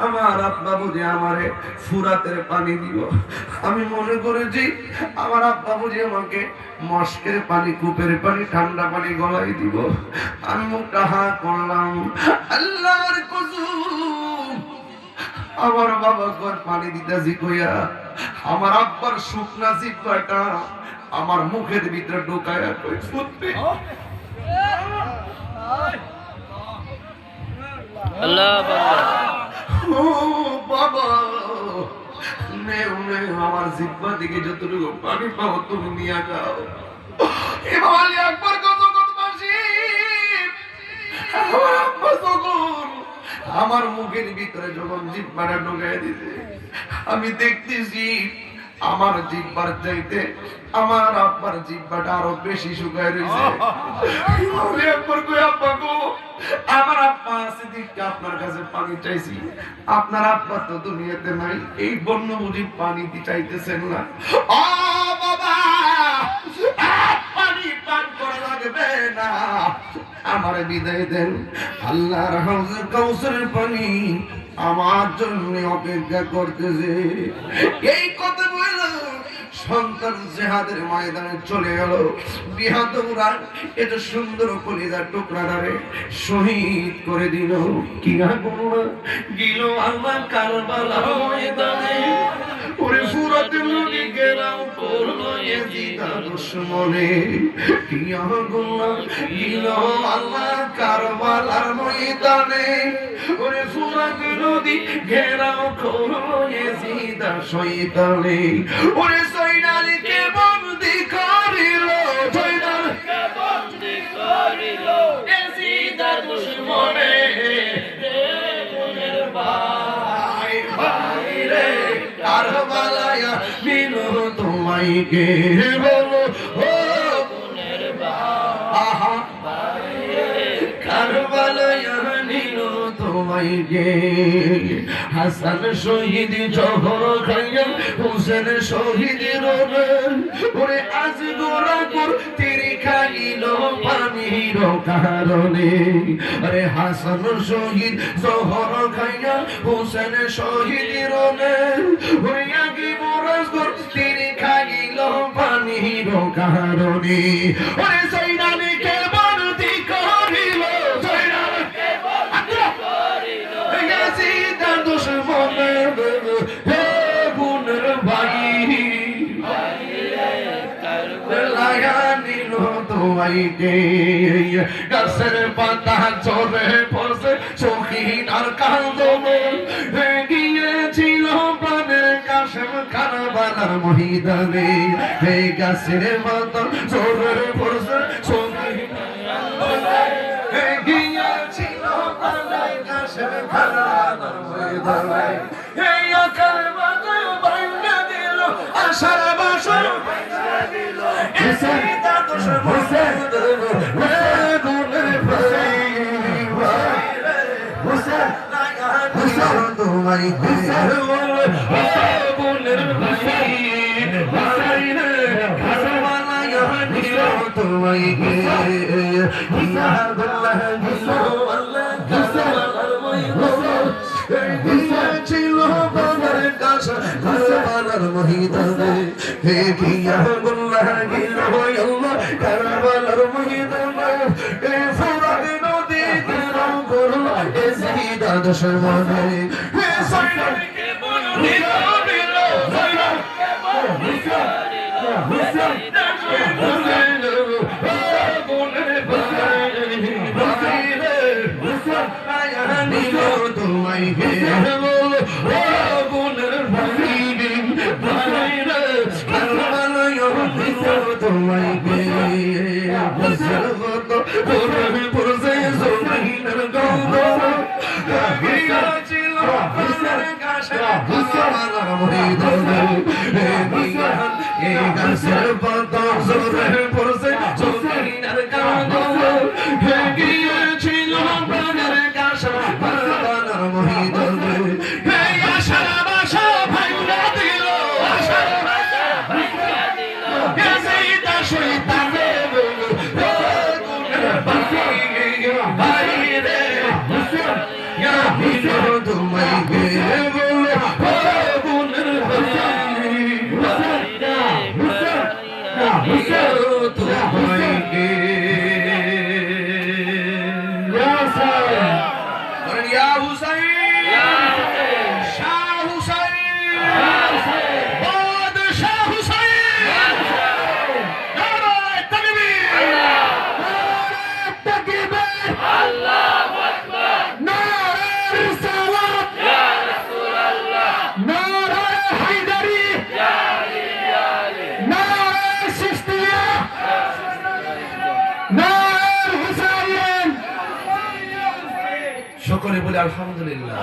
আমার আব্বা বুঝি আমারে ফুরাতের পানি দিব, আমি মনে করেছি আমার আব্বা বুঝি আমাকে মস্কের পানি, কূপের পানি, ঠান্ডা পানি গলায় দিব। আমি মুখটা হা করলাম, আল্লাহর কসম আমার বাবা ঘর পানি দিতেছি কইয়া আমার আব্বার শুকনা জিহ্বাটা আমার মুখের ভিতরে ঢোকায়া কই ফুটবে। আল্লাহ আকবার। ও বাবা নেও নেও আমার জিহ্বা থেকে যতটুকু পানি পাও তুমি নিয়ে যাও। ইমাম আলী আকবর কত কত মাসি আমার আব্বা যখন আমার মুখের ভিতরে যখন জিহ্বাটা ঢুকাই দিতে আমি দেখতেছি আমার জিহ্বার চাইতে আমার আব্বার জিহ্বাটা আরো বেশি শুকায় রয়েছে। আমি একবার কই আব্বা গো আমার আব্বা আছে দেখে আপনার কাছে পানি চাইছি, আপনার আব্বা তো দুনিয়াতে নাই, এই বন্য বুঝি পানি চাইতেছেন না। ও বাবা পানি পান করা লাগবে না, আমার বিদায় দেন, আল্লাহর হাউজের কাউসারের পানি আমার জন্য অপেক্ষা করতেছে। এই কথা বলল সন্তান জিহাদের ময়দানে চলে গেল। বিহাদুরা এত সুন্দর কলিজার টুকরাটারে শহীদ করে দিল। কি আগুন গিল আল্লাহ কারবালার ময়দানে, ওরে ফুরাতের নদী ঘেরাও করলো ইয়াজিদের দুশমনে। কি আগুন গিল আল্লাহ কারবালার ময়দানে, ওরে ফুরাতের নদী ঘেরাও করলো ইয়াজিদের শয়তানে। ওরে সৈনালীকে বন্দী করিল, সৈনালীকে বন্দী করিল ইয়াজিদের দুশমনে। ভাই ভাই রে কারবালায় নিল তোমায় কে বলো, ও বোনের আহা কারবালায় নিল তোমায় কে। হাসান শহীদ জহর খাইয়া হুসেন শহীদ রোনে, ওরে আজ গোরা গোর তেরি খাইল পানির কারণে। আরে হাসান শহীদ জহর খাইয়া হুসেন শহীদ রোনে, ওরে আগে গোরা গোর তেরি খাইল পানির কারণে। ওরে সৈনালীকে বন্দী করিল, সৈনালীকে বন্দী করিল ইয়াজিদের দুশমনে। হে বোনের ভাই কারবালায় নিল তোমায় কে। গাছের পাতা ঝরে পড়ছে শহীদ আর কাঁদনে, গিয়েছিল প্রাণের কাশেম কারবালার ময়দানে। হে গাছের পাতা ঝরে পড়ছে শহীদ গিয়েছিল প্রাণের কাশেম কারবালার ময়দানে। হে আকার বাতায় ভাঙা দিল আশার বাসর ভাঙা দিল ইয়াজিদের দুশমনে। হে বোনের ভাই হুসেন হুসেন তোমায় কে বলো, ও বোনের ভাই ভাই রে কারবালায় নিল তোমায় কে। ইয়াদুল্লাহ নিল আল্লাহ কারবালার ময়দানে, ছিল বাবার কাছে কারবালার ময়দানে। হে ইয়াদুল্লাহ নিল আল্লাহ কারবালার ময়দানে, এ ফুরাত নদী ঘেরাও করলো ইয়াজিদের দুশমনে। হে সৈনালীকে বন্দী করিল, সৈনালীকে বন্দী করিল ইয়াজিদের দুশমনে। ও বোনের ভাই ভাই রে হুসেন নিল তোমায় কে বলো, ও বোনের ভাই ভাই রে কারবালায় নিল তোমায় কে। হুসেন কত পড়বে পড়ছে জমিনের গন্ধ, গিয়েছিল প্রাণের কাছে কারবালার ময়দানে। এই গাছের পাতা ঝরে পড়ছে জমিনের গন্ধ, গিয়েছিল প্রাণের কাছে কারবালার ময়দানে। হে আশার ইয়া হুসাইন তোমায় গে বলে বোনের হুসাইন তোমায় গে ইয়া হুসাইন শাহ হুসাইন বাদশাহ হুসাইন নারায়ে তাকবীর নারায়ে তাকবীর আল্লাহু আকবার নারায়ে রিসালাত ইয়া রাসূলুল্লাহ নারায়ে হায়দারি ইয়া আলী ইয়া আলী নারায়ে সিস্তিয়া নারায়ে হুসাইন সকলে বলে আলহামদুলিল্লাহ।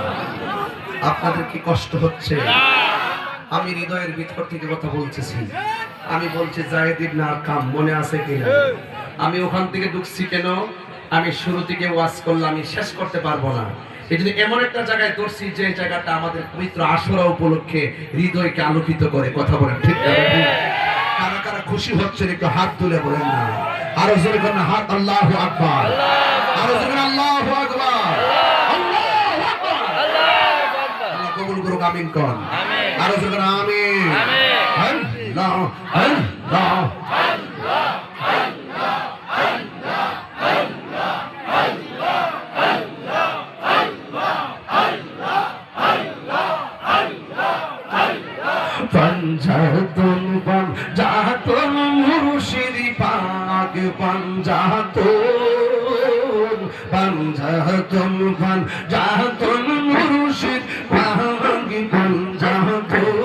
আপনাদের কি কষ্ট হচ্ছে? আমি হৃদয়ের ভিতর থেকে কথা বলতেছি। আমি বলছি যায়েদ ইবনে আরকাম মনে আছে কিনা? আমি ওখান থেকে ঢুকছি কেন? আমি শুরু থেকে ওয়াজ করলাম, আমি শেষ করতে পারবো না। এই জন্য এমন একটা জায়গায় ধরছি যে জায়গাটা আমাদের পবিত্র আশুরা উপলক্ষে হৃদয়কে আলোকিত করে। কথা বলেন ঠিক না? কারা কারা খুশি হচ্ছেন একটু হাত তুলে বলেন না। আরো জোরে করেন হাত। আল্লাহু আকবার। আরো জোরে আল্লাহু আকবার। আল্লাহু আকবার। আল্লাহ কবুল করুক। আমিন কোন। আরো জোরে আমিন। আল্লাহ আল্লাহ পঞ্জাতন পঞ্জাতন মুর্শিদ পাক পঞ্জাতন পঞ্জাতন পঞ্জাতন মুর্শিদ পাক পঞ্জাতন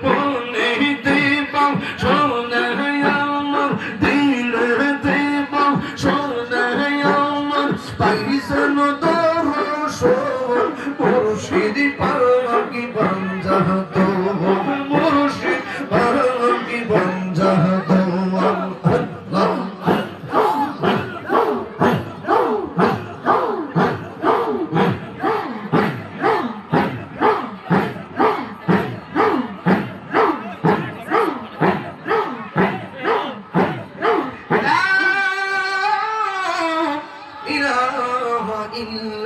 পনে দেবাম সোনায় আমার দিলে দেবাম সোনায় আমার পাইছেন দর্শন মুর্শিদ পাক পঞ্জাতন মুর্শিদ পাক পঞ্জাতন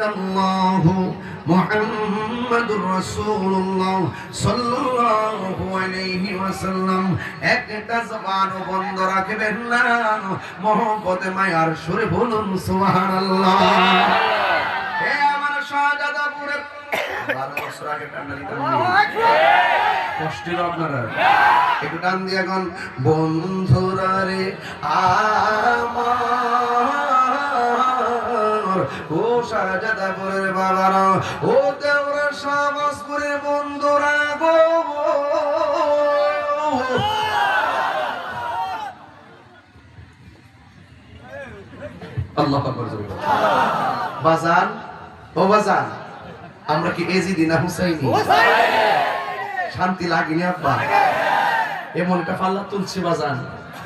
আল্লাহ মুহাম্মাদুর রাসূলুল্লাহ সাল্লাল্লাহু আলাইহি ওয়াসাল্লাম। একটা জবান বন্ধ রাখবেন না, মহব্বতে মায়ার সুরে বলুন সুবহানাল্লাহ। হে আমার শাহজাদাপুরের 12 বছর আগে টান্ডালি কষ্ট আপনারা একটু টান দিয়ে এখন বন্ধুরা রে আমার ও শাহজাদাপুরের বাবারা ও দেওরা শাহবাজপুরের বন্ধুরা গো আল্লাহ আকবার। বাজান ও বাজান আমরা কি এজিদি না হুসাইনি? শান্তি লাগেনি আব্বা? এমন একটা পাল্লা তুলছি বাজান,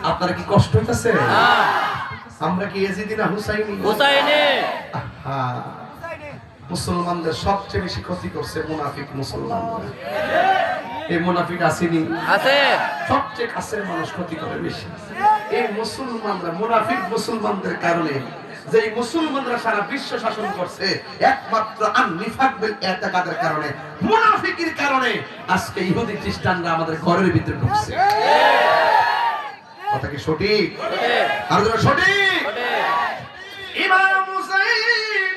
আপনারা কি কষ্ট হইতাছে? আমরা কি এজিদি না হুসাইনি? হুসাইনি। মুসলমানদের সবচেয়ে বেশি ক্ষতি করছে মুনাফিক মুসলমানরা। এই মুনাফিক আসেনি? আছে। সবচেয়ে কাছের মানুষ ক্ষতি করে বেশি। এই মুসলমানরা মুনাফিক মুসলমানদের কারণে যে মুসলমানরা সারা বিশ্ব শাসন করছে একমাত্র আন-নিফাক বিল ইতিকাদের কারণে, মুনাফিকের কারণে আজকে ইহুদি খ্রিস্টানরা আমাদের ঘরের ভিতরে ঢুকছে। কথা কি সঠিক? আর সঠিক। ইমাম হুসাইন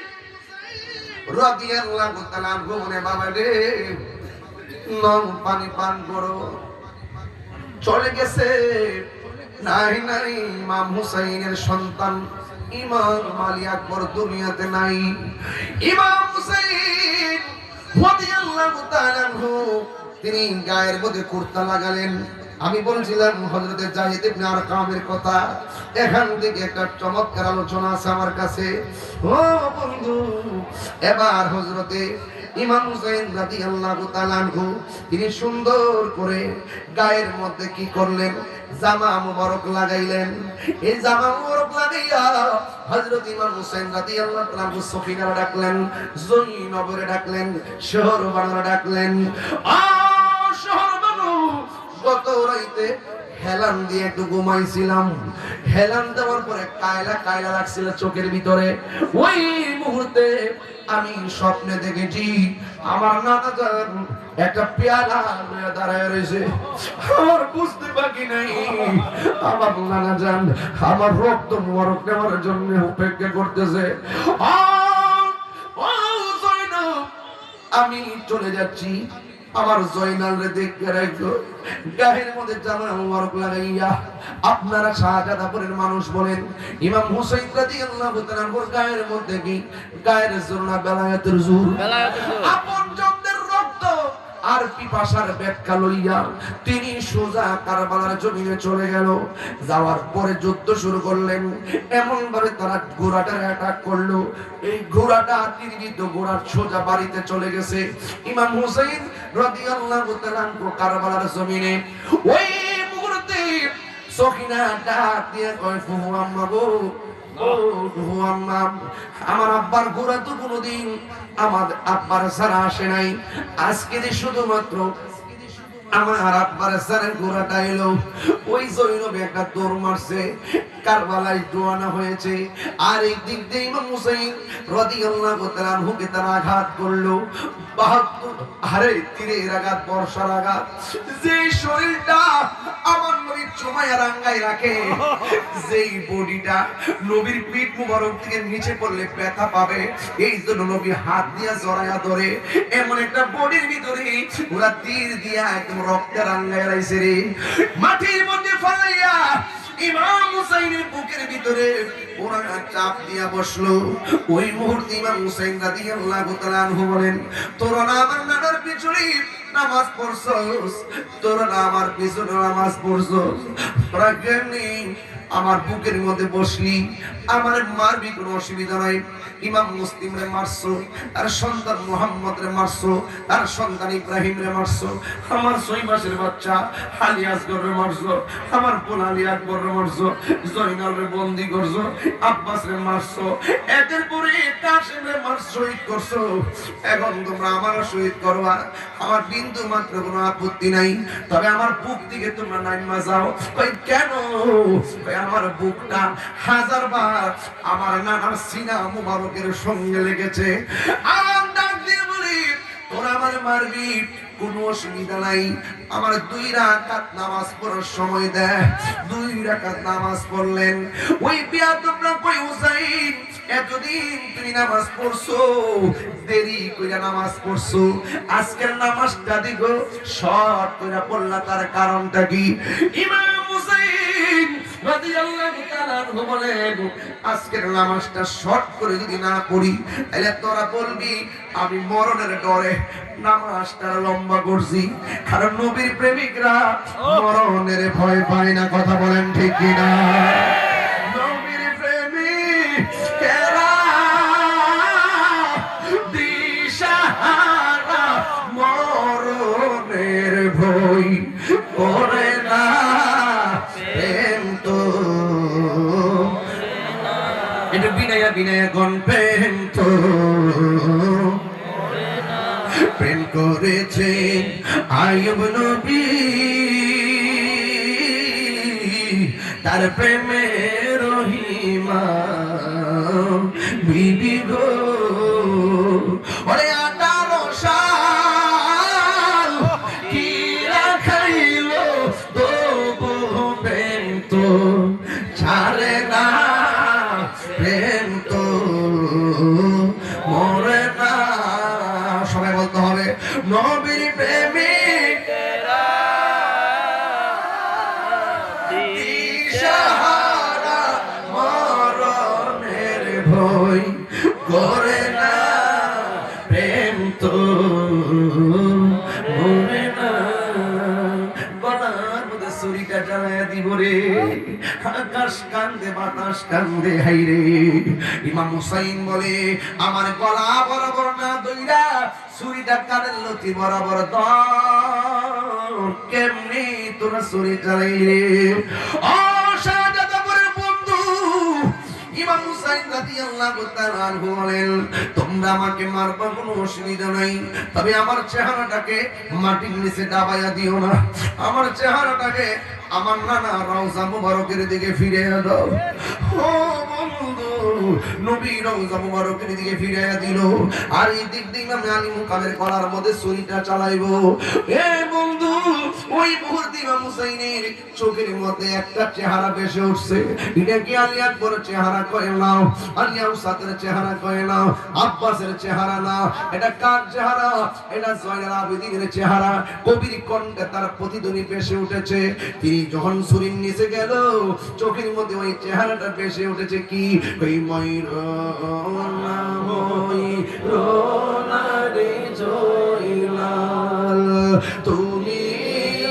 রাদিয়াল্লাহু তাআলা বলে বাবা রে নম পানি পান করো। চলে গেছে নাই নাই ইমাম হুসাইনের সন্তান ইমাম আলী আকবর দুনিয়াতে নাই। ইমাম হুসাইন রাদিয়াল্লাহু তাআলা তিনি গায়ের মধ্যে কুর্তা লাগালেন। আমি বলছিলাম হযরতে জাহিদ ইবনে আরকামের কথা, এখান থেকে একটা চমৎকার আলোচনা আছে আমার কাছে। ও বন্ধু, এবার হযরতে ইমাম হুসাইন রাদিয়াল্লাহু তাআলা তিনি সুন্দর করে গায়ের মধ্যে কি করলেন? জামা মুবারক লাগাইলেন। এই জামা মুবারক লাগাইয়া হযরত ইমাম হুসাইন রাদিয়াল্লাহু তাআলা সফিনারে ডাকলেন, জৈনবরে ডাকলেন, শহরবানুরে ডাকলেন। শহরবানু গত রাইতে হেলান দিয়ে একটু ঘুমাইছিলাম। হেলান দেওয়ার পরে কায়লা লাগছিল চোখের ভিতরে। ওই মুহূর্তে আমি স্বপ্নে দেখেছি আমার নানা জান একটা পেয়ালা লয়ে দাঁড়ায় রয়েছে। আমার বুঝতে বাকি নাই আমার নানা জান আমার রক্ত মোবারক নেওয়ার জন্য অপেক্ষা করতেছে। আমি চলে যাচ্ছি, আমার জয়নাল রে দেখতে রাখলো, গায়ের মধ্যে জামা মোবারক লাগাইয়া। আপনারা শাহজাদাপুরের মানুষ বলেন, ইমাম হুসাইন রাদিয়াল্লাহু তাআলার গায়ের মধ্যে কি গায়ের জোর না বেলায়েতের জোর? আপনজনদের রক্ত আর পিপাসার ব্যাখ্যা লইয়া তিনি সোজা কারবালার জমিনে চলে গেল। যাওয়ার পরে যুদ্ধ শুরু করলেন। এমন ভাবে তারা ঘোড়াটার অ্যাটাক করলো, এই ঘোড়াটা তীরবিদ্ধ ঘোড়ার সোজা বাড়িতে চলে গেছে। ইমাম হুসাইন রাদিয়াল্লাহু তাআলা কারবালার জমিনে ওই মুহূর্তে সখিনা ডাক দিয়ে কয়, ফুফু আম্মা গো, ফুফু আম্মা, আমার আব্বার ঘোড়া তো কোনোদিন আমার আব্বার ছাড়া আসে নাই, আজকে শুধুমাত্র আমার আব্বার ছাড়া ঘোড়াটা এলো। ওই জৈনব একটা দৌড় মারছে, কারবালায় রওনা হয়েছে। আর এই দিক দিয়ে ইমাম হুসাইন রাদিয়াল্লাহু তাআলা আনহুকে তারা আঘাত করলো। ৭২ আরে তীরের আঘাত, বর্ষার আঘাত। যে শরীরটা আমার নবীর চুমায়া রাঙ্গায় রাখে, যেই বডিটা নবীর পিঠ মুবারক থেকে নিচে পড়লে ব্যথা পাবে, এই জন্য নবী হাত দিয়া জড়ায়া ধরে এমন একটা বডির ভিতরে ওরা তীর দিয়া একদম রক্তে রাঙ্গায় রাইছে রে। মাটির মধ্যে ফালাইয়া ইমাম হুসাইনের বুকের ভিতরে ওরা চাপ দিয়া বসলো। ওই মুহূর্তে ইমাম হুসাইন রাদিয়াল্লাহু তাআলা আনহু বলেন, তোরা না আমার নানার পিছনে নামাজ পড়ছস, তোরা না আমার পিছনে নামাজ পড়ছস, তোরা কেমনি আমার বুকের মধ্যে বসলি? আমার মারবি, কোনো অসুবিধা নাই। ইমাম মুসলিম রে মারছো, তার সন্তান মুহাম্মদ রে মারছো, তার সন্তান ইব্রাহিম রে মারছো, আমার 6 মাসের বাচ্চা আলী আসগর রে মারছো, আমার পোলা আলী আকবর রে মারছো, জয়নাল রে বন্দী করছো, আব্বাস রে মারছো, এদের পরে কাসেম রে মারছো, শহীদ করছো। এখন তোমরা আমারও শহীদ করবা, আমার বিন্দু মাত্র কোনো আপত্তি নাই, তবে আমার বুক দিকে তোমরা নাইমা যাও। কই কেন? কই আমার বুকটা 1000 বার আমার নানার সিনা মুবারকের সঙ্গে লেগেছে। আর ডাক দিয়ে বলি, তোরা আমার মারবি, কোনো অসুবিধা নাই। আমার 2 রাকাত নামাজ পড়ার সময় দেয়। 2 রাকাত নামাজ পড়লেন। ওই বিয়াদবরা কই, হুসাইন এতদিন তুমি নামাজ পড়ছো, দেরি কইরা নামাজ পড়ছো, আজকের নামাজটা দিগো শর্ট কইরা পড়লা, তার কারণটা কি? ইমাম হুসাইন রাদিয়াল্লাহু তাআলা আনহু বলেন, আজকের নামাজটা শর্ট করে যদি না পড়ি, তাহলে তোরা বলবি আমি মরণের ডরে নামাজটা লম্বা করছি। কারণ নবীর প্রেমিকরা মরণের ভয় পায় না, কথা বলেন ঠিক কিনা? নবীর প্রেমিকেরা দিশাহারা মরণের ভয় করে না, প্রেম তো এটা বিনয়া বিনয়া গণ, প্রেম তো প্রেম করেছে আইয়ুব নবী, তার প্রেমে রহিমা বিবি গো। ওরে 18 সাল কি রাখাইল তবু প্রেম তো ছাড়ে না, প্রেম তো মরে না। সবাই বলতে হবে, নবীর প্রেমিকেরা দিশাহারা মরণের ভয় করে না, প্রেম তো মরে না। গলার মধ্যে ছুরিটা জ্বালায়া দিব রে, আকাশ কান্দে বাতাস কান্দে, হাই রে। ইমাম হুসাইন বলে, আমার গলা বরাবর না দইরা ছুরিটা কানের লতি বরাবর দাও, কেমনি তোরা ছুরি চালাই রে? ও শাহজাদাপুরের বন্ধু, ইমাম হুসাইন রাদিয়াল্লাহু তাআলা আনহু বলেন, তোমরা আমাকে মারবা কোনো অসুবিধা নাই, তবে আমার চেহারাটাকে মাটির নিচে দাবাইয়া দিও না। আমার চেহারাটাকে আমার নানা রওজা মুবারকের দিকে ফিরে দাও। ও বন্ধু, নবী রওজা মুবারকের দিকে ফিরে দিল, আর এই দিক দিক আমি আলী মুকামের গলার মধ্যে ছুরিটা চালাইবো। এ বন্ধু, ওই মুহূর্তে ইমাম হুসাইনের চোখের মধ্যে একটা চেহারা ভেসে উঠছে। এটা কি আলী আকবরের চেহারা কয় না, আলী আউসাদের চেহারা কয় না, আব্বাসের চেহারা না, এটা কার চেহারা? এটা জয়নুল আবেদিনের চেহারা। কবির কণ্ঠে তার প্রতিধ্বনি ভেসে উঠেছে। তিনি যখন ছুরির নিচে গেল, চোখের মধ্যে ওই চেহারাটা ভেসে উঠেছে। কি ওই ময়ূরনা ময়ূরনা রে জয়নাল, তুমি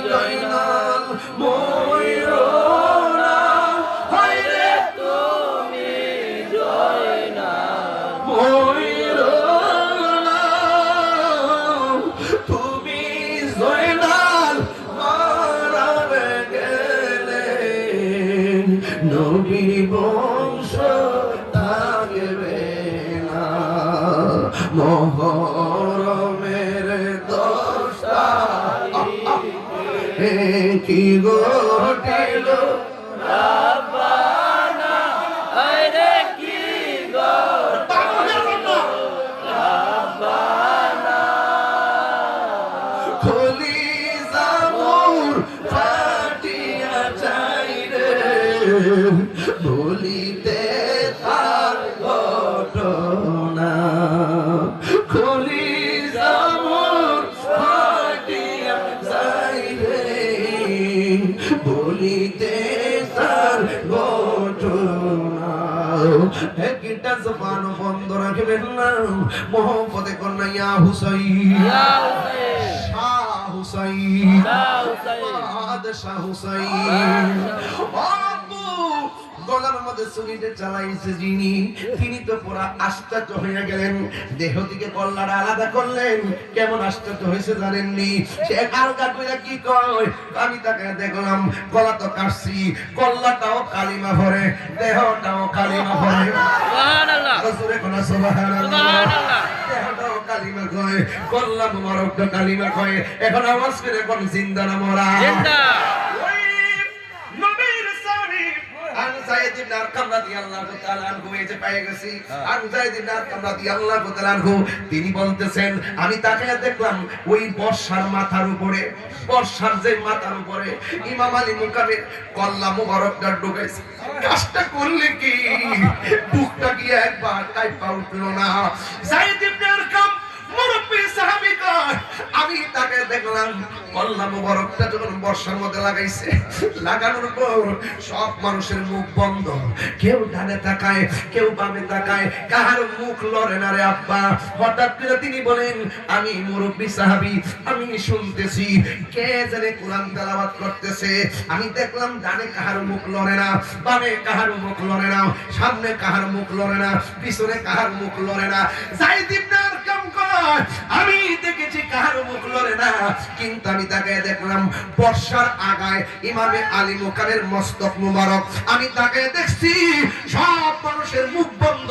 জয়নাল ময়ূরনা, হায় রে তুমি জয়নাল ময়ূরনা, তুমি জয়নাল মারাবে গেলে নবী বংশ থাকবে না। মহরমের দশটা কি ঘটিল রাব্বানা, আরে কি ঘটিল রাব্বানা, কলিজা মোর ফাটিয়া যায় রে, বলিতে তার ঘটনা। কলিজা মোর ফাটিয়া যায় রে, বলিতে তার ঘটনা। একটা জবান বন্ধ রাখবেন না, মোহাম্মদে কন্যা ইয়া হুসাইন, ইয়া হুসাইন, শাহ হুসাইন, শাহ হুসাইন, বাদশাহ হুসাইন। আব্বু গলার মধ্যে ছুরিটা চালাইছে যিনি, তিনি তো পুরা আশ্চর্য হয়ে গেলেন। দেহ থেকে কল্লাটা আলাদা করলেন। কেমন আশ্চর্য হয়েছে জানেননি? সে আলগা কইরা কি কয়, আমি তাকে দেখলাম গলা তো কাটছি, কল্লাটাও কালিমা ভরে, দেহটাও কালিমা ভরে। সুবহানাল্লাহ, রাসূলে কোন সুবহানাল্লাহ, সুবহানাল্লাহ, দেহটাও কালিমা কয়, কল্লা মুবারকটা কালিমা কয়। এখন আওয়াজ করে কোন জিন্দা না মরা? জিন্দা। ওই নবীর সাহাবী আবু সাঈদ ইবনে আরকাম রাদিয়াল্লাহু তাআলা আনহু এই যে পেয়ে গেছি, আবু সাঈদ ইবনে আরকাম রাদিয়াল্লাহু তাআলা আনহু তিনি বলতেছেন, আমি তাকে দেখলাম ওই বর্ষার মাথার উপরে, বর্ষার যে মাথার উপরে ইমাম আলী মুকামের কল্লা মুবারকটা ঢুকাইছে। কাজটা করলে কি বুকটা কি একবার কাঁপা উঠলো না? সাঈদ ইবনে আরকাম মুরব্বি সাহাবী কয়, আমি তাকে দেখলাম কল্লা মুবারকটা যখন বর্ষার মধ্যে লাগাইছে, লাগানোর পর সব মানুষের মুখ বন্ধ, কেউ ডানে তাকায়, কেউ বামে তাকায়, কাহার মুখ লড়ে না রে আব্বা। হঠাৎ করে তিনি বলেন, আমি মুরব্বি সাহাবী, আমি শুনতেছি কে জানে কোরআন তেলাওয়াত করতেছে। আমি দেখলাম ডানে কাহার মুখ লড়ে না, বামে কাহার মুখ লড়ে না, সামনে কাহার মুখ লড়ে না, পিছনে কাহার মুখ লড়ে না। যায়েদ ইবনে আরকাম কয়, আমি দেখেছি কাহার মুখ লড়ে না, কিন্তু আমি তাকে দেখলাম বর্ষার আগায় ইমামে আলী মুকামের মস্তক মুবারক, আমি তাকে দেখছি সব মানুষের মুখ বন্ধ।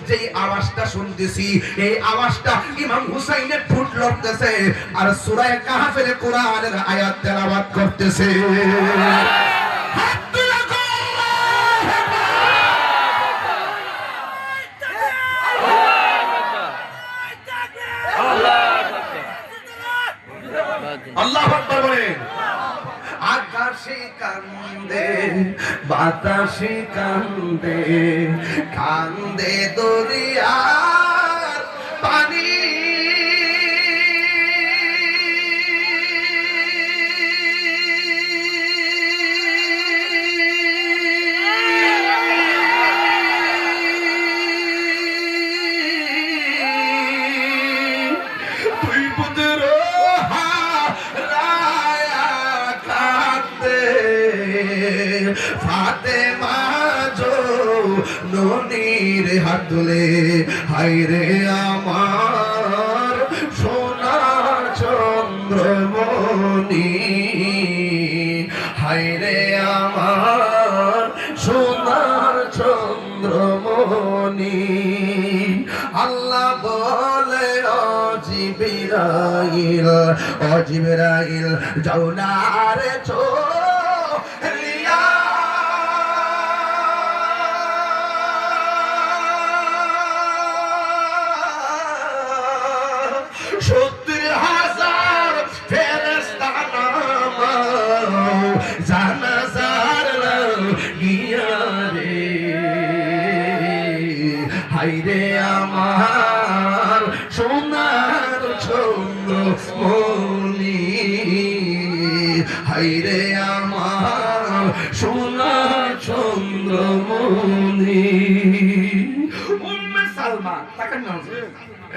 যেই আওয়াজটা শুনতেছি, এই আওয়াজটা ইমাম হুসাইনের ঠোঁট লড়তেছে আর সূরা কাহফের কোরআনের আয়াত তেলাওয়াত করতেছে। হাত তুলে গো! আল্লাহু আকবার বলেন। আকাশে কান্দে, বাতাসে কান্দে, কান্দে দরিয়ার পানি, তুই পুত্র ফাতেমা জো ননির হাত ধরে, হায় রে আমার সোনা চন্দ্রমণি, হায় রে আমার সোনার চন্দ্রমণি। জিবরাইল ও জিবরাইল যাও না রে চলিয়া সত্তর হাজার ফেরেশতা নামাও জানাজার লাগিয়া রে হায়রে আমার সোনার চন্দ্রমণি হায়রে আমার সোনার চন্দ্রমণি উম্মে সালমা তাকান না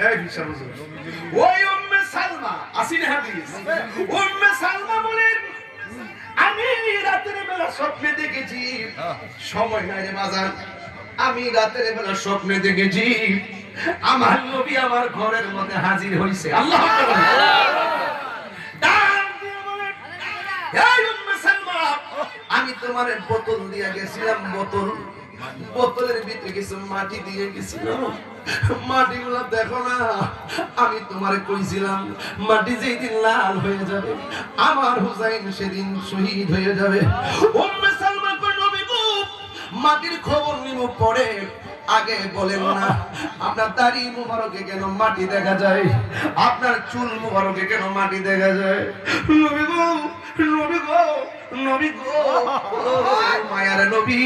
এই বিশাল ওই উম্মে সালমা আসিন হাদিস উম্মে সালমা বলেন আমি রাতের বেলা স্বপ্নে দেখেছি সময় নাই রে বাজার আমি রাতের বেলা স্বপ্নে দেখেছি আমার নবী আমার ঘরের মধ্যে হাজির হইছে আল্লাহু আকবার ডাক দিয়ে বলেন এই উম্মে সালমা আমি তোমার বোতল দিয়া গেছিলাম বোতলের ভিতরে কিছু মাটি দিয়ে গেছিলাম মাটিগুলো দেখো না আমি তোমারে কইছিলাম মাটি যেই দিন লাল হয়ে যাবে আমার হুসাইন সেদিন শহীদ হয়ে যাবে উম্মে সালমা কই নবী গো মাটির খবর নিব পরে আগে বলেন না আপনার দাড়ি মুবারকে কেন মাটি দেখা যায় আপনার চুল মুবারকে কেন মাটি দেখা যায় নবী গো নবী গো নবী গো মায়ার নবী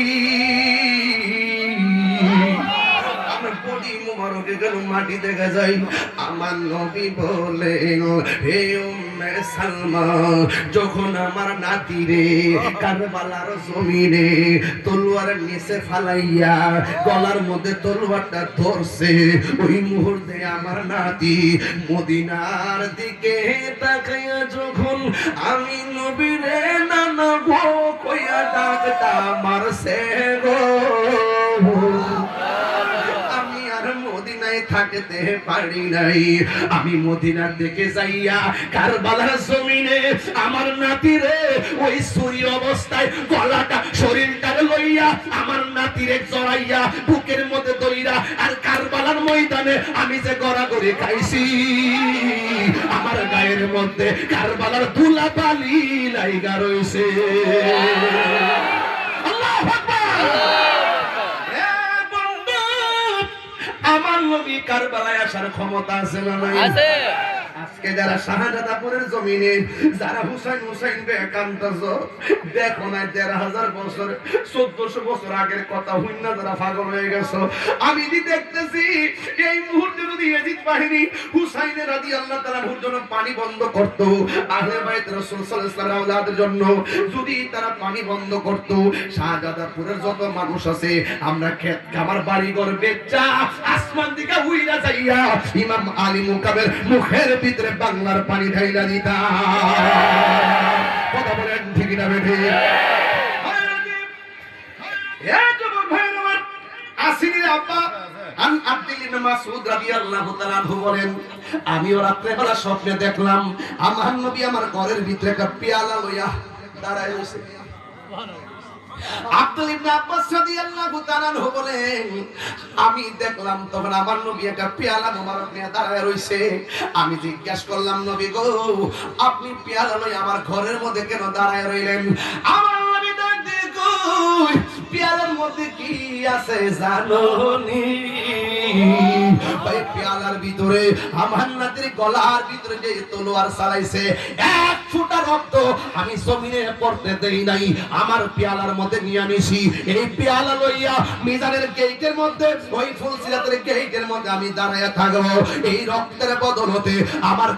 মুবারকে কেন মাটি দেখা যায় আমার নবী বলেন হে উম্মে সালমা যখন আমার নাতি রে কারবালার জমিনে তলোয়ার নিচে ফালাইয়া গলার মধ্যে তলোয়ারটা ধরছে ওই মুহূর্তে আমার নাতি মদিনার দিকে তাকাইয়া যখন আমি নবীরে নানা গো কইয়া ডাকটা মারছে গো মদিনায় থাকতে পারি নাই আমি মদিনার দিকে যাইয়া কারবালার জমিনে আমার নাতিরে ওই সূর্য অবস্থায় গলাটা শরীরটা লইয়া আমার নাতিরে জড়াইয়া বুকের মধ্যে দইরা আর কারবালার ময়দানে আমি যে গড়াগড়ি খাইছি আমার গায়ের মধ্যে কারবালার ধুলা বালি লাইগা রইছে আল্লাহু আকবার আমার নবী কারবালায় আসার ক্ষমতা আছে না নাই আছে আজকে যারা শাহজাদাপুরের জমিনে যারা হুসাইন বেকান্তজ দেখো না ১৫০০ বছর ১৪০০ বছর আগের কথা হইনা যারা পাগল হয়ে গেছো আমি যে দেখতেছি এই মুহূর্তে যদি ইয়াজিদ বাহিনী হুসাইন রাদিয়াল্লাহু তাআলার জন্য পানি বন্ধ করত আহলে বাইত রাসূল সাল্লাল্লাহু আলাইহি ওয়াসাল্লামের আওলাদের জন্য যদি তারা পানি বন্ধ করত শাহজাদাপুরের যত মানুষ আছে আমরা ক্ষেত খামার বাড়িঘর বেচা আসমান দিকে উইরা যাইয়া ইমাম আলী মুকাবের মুখের ভিতরে বাংলার পানি ঢাইলা দিতা কথা বলেন ঠিক না বেঠে আসিনের আব্বা আন আব্দুল ইবনে মাসউদ রাদিয়াল্লাহু তাআলা আনহু বলেন আমিও রাতে বেলা স্বপ্নে দেখলাম আমার নবী আমার ঘরের ভিতরে একটা পেয়ালা লইয়া দাঁড়ায় রইছে আব্দুল ইবনে আব্বাস রাদিয়াল্লাহু তাআলা আনহু বলেন আমি দেখলাম তখন আমার নবী একটা পেয়ালা মোবারক নিয়ে দাঁড়ায় রইছে আমি জিজ্ঞাসা করলাম নবী গো আপনি পেয়ালা লইয়া আমার ঘরের মধ্যে কেন দাঁড়ায় রইলেন আমার নবী ডাক দিয়ে কই পেয়ালার মধ্যে কি আছে জানোনি ভাই পেয়ালার ভিতরে আমার নাতির গলার ভিতরে যে তলোয়ার চালাইছে এক ফোঁটা রক্ত আমি জমিনে পড়তে দেই নাই আমার পেয়ালার মধ্যে নিয়ে আনিছি এই পেয়ালা লইয়া মিজানের গেটের মধ্যে ওই ফুলসিরাতের গেটের মধ্যে আমি দাঁড়ায়া থাকবো এই রক্তের বদলতে আমার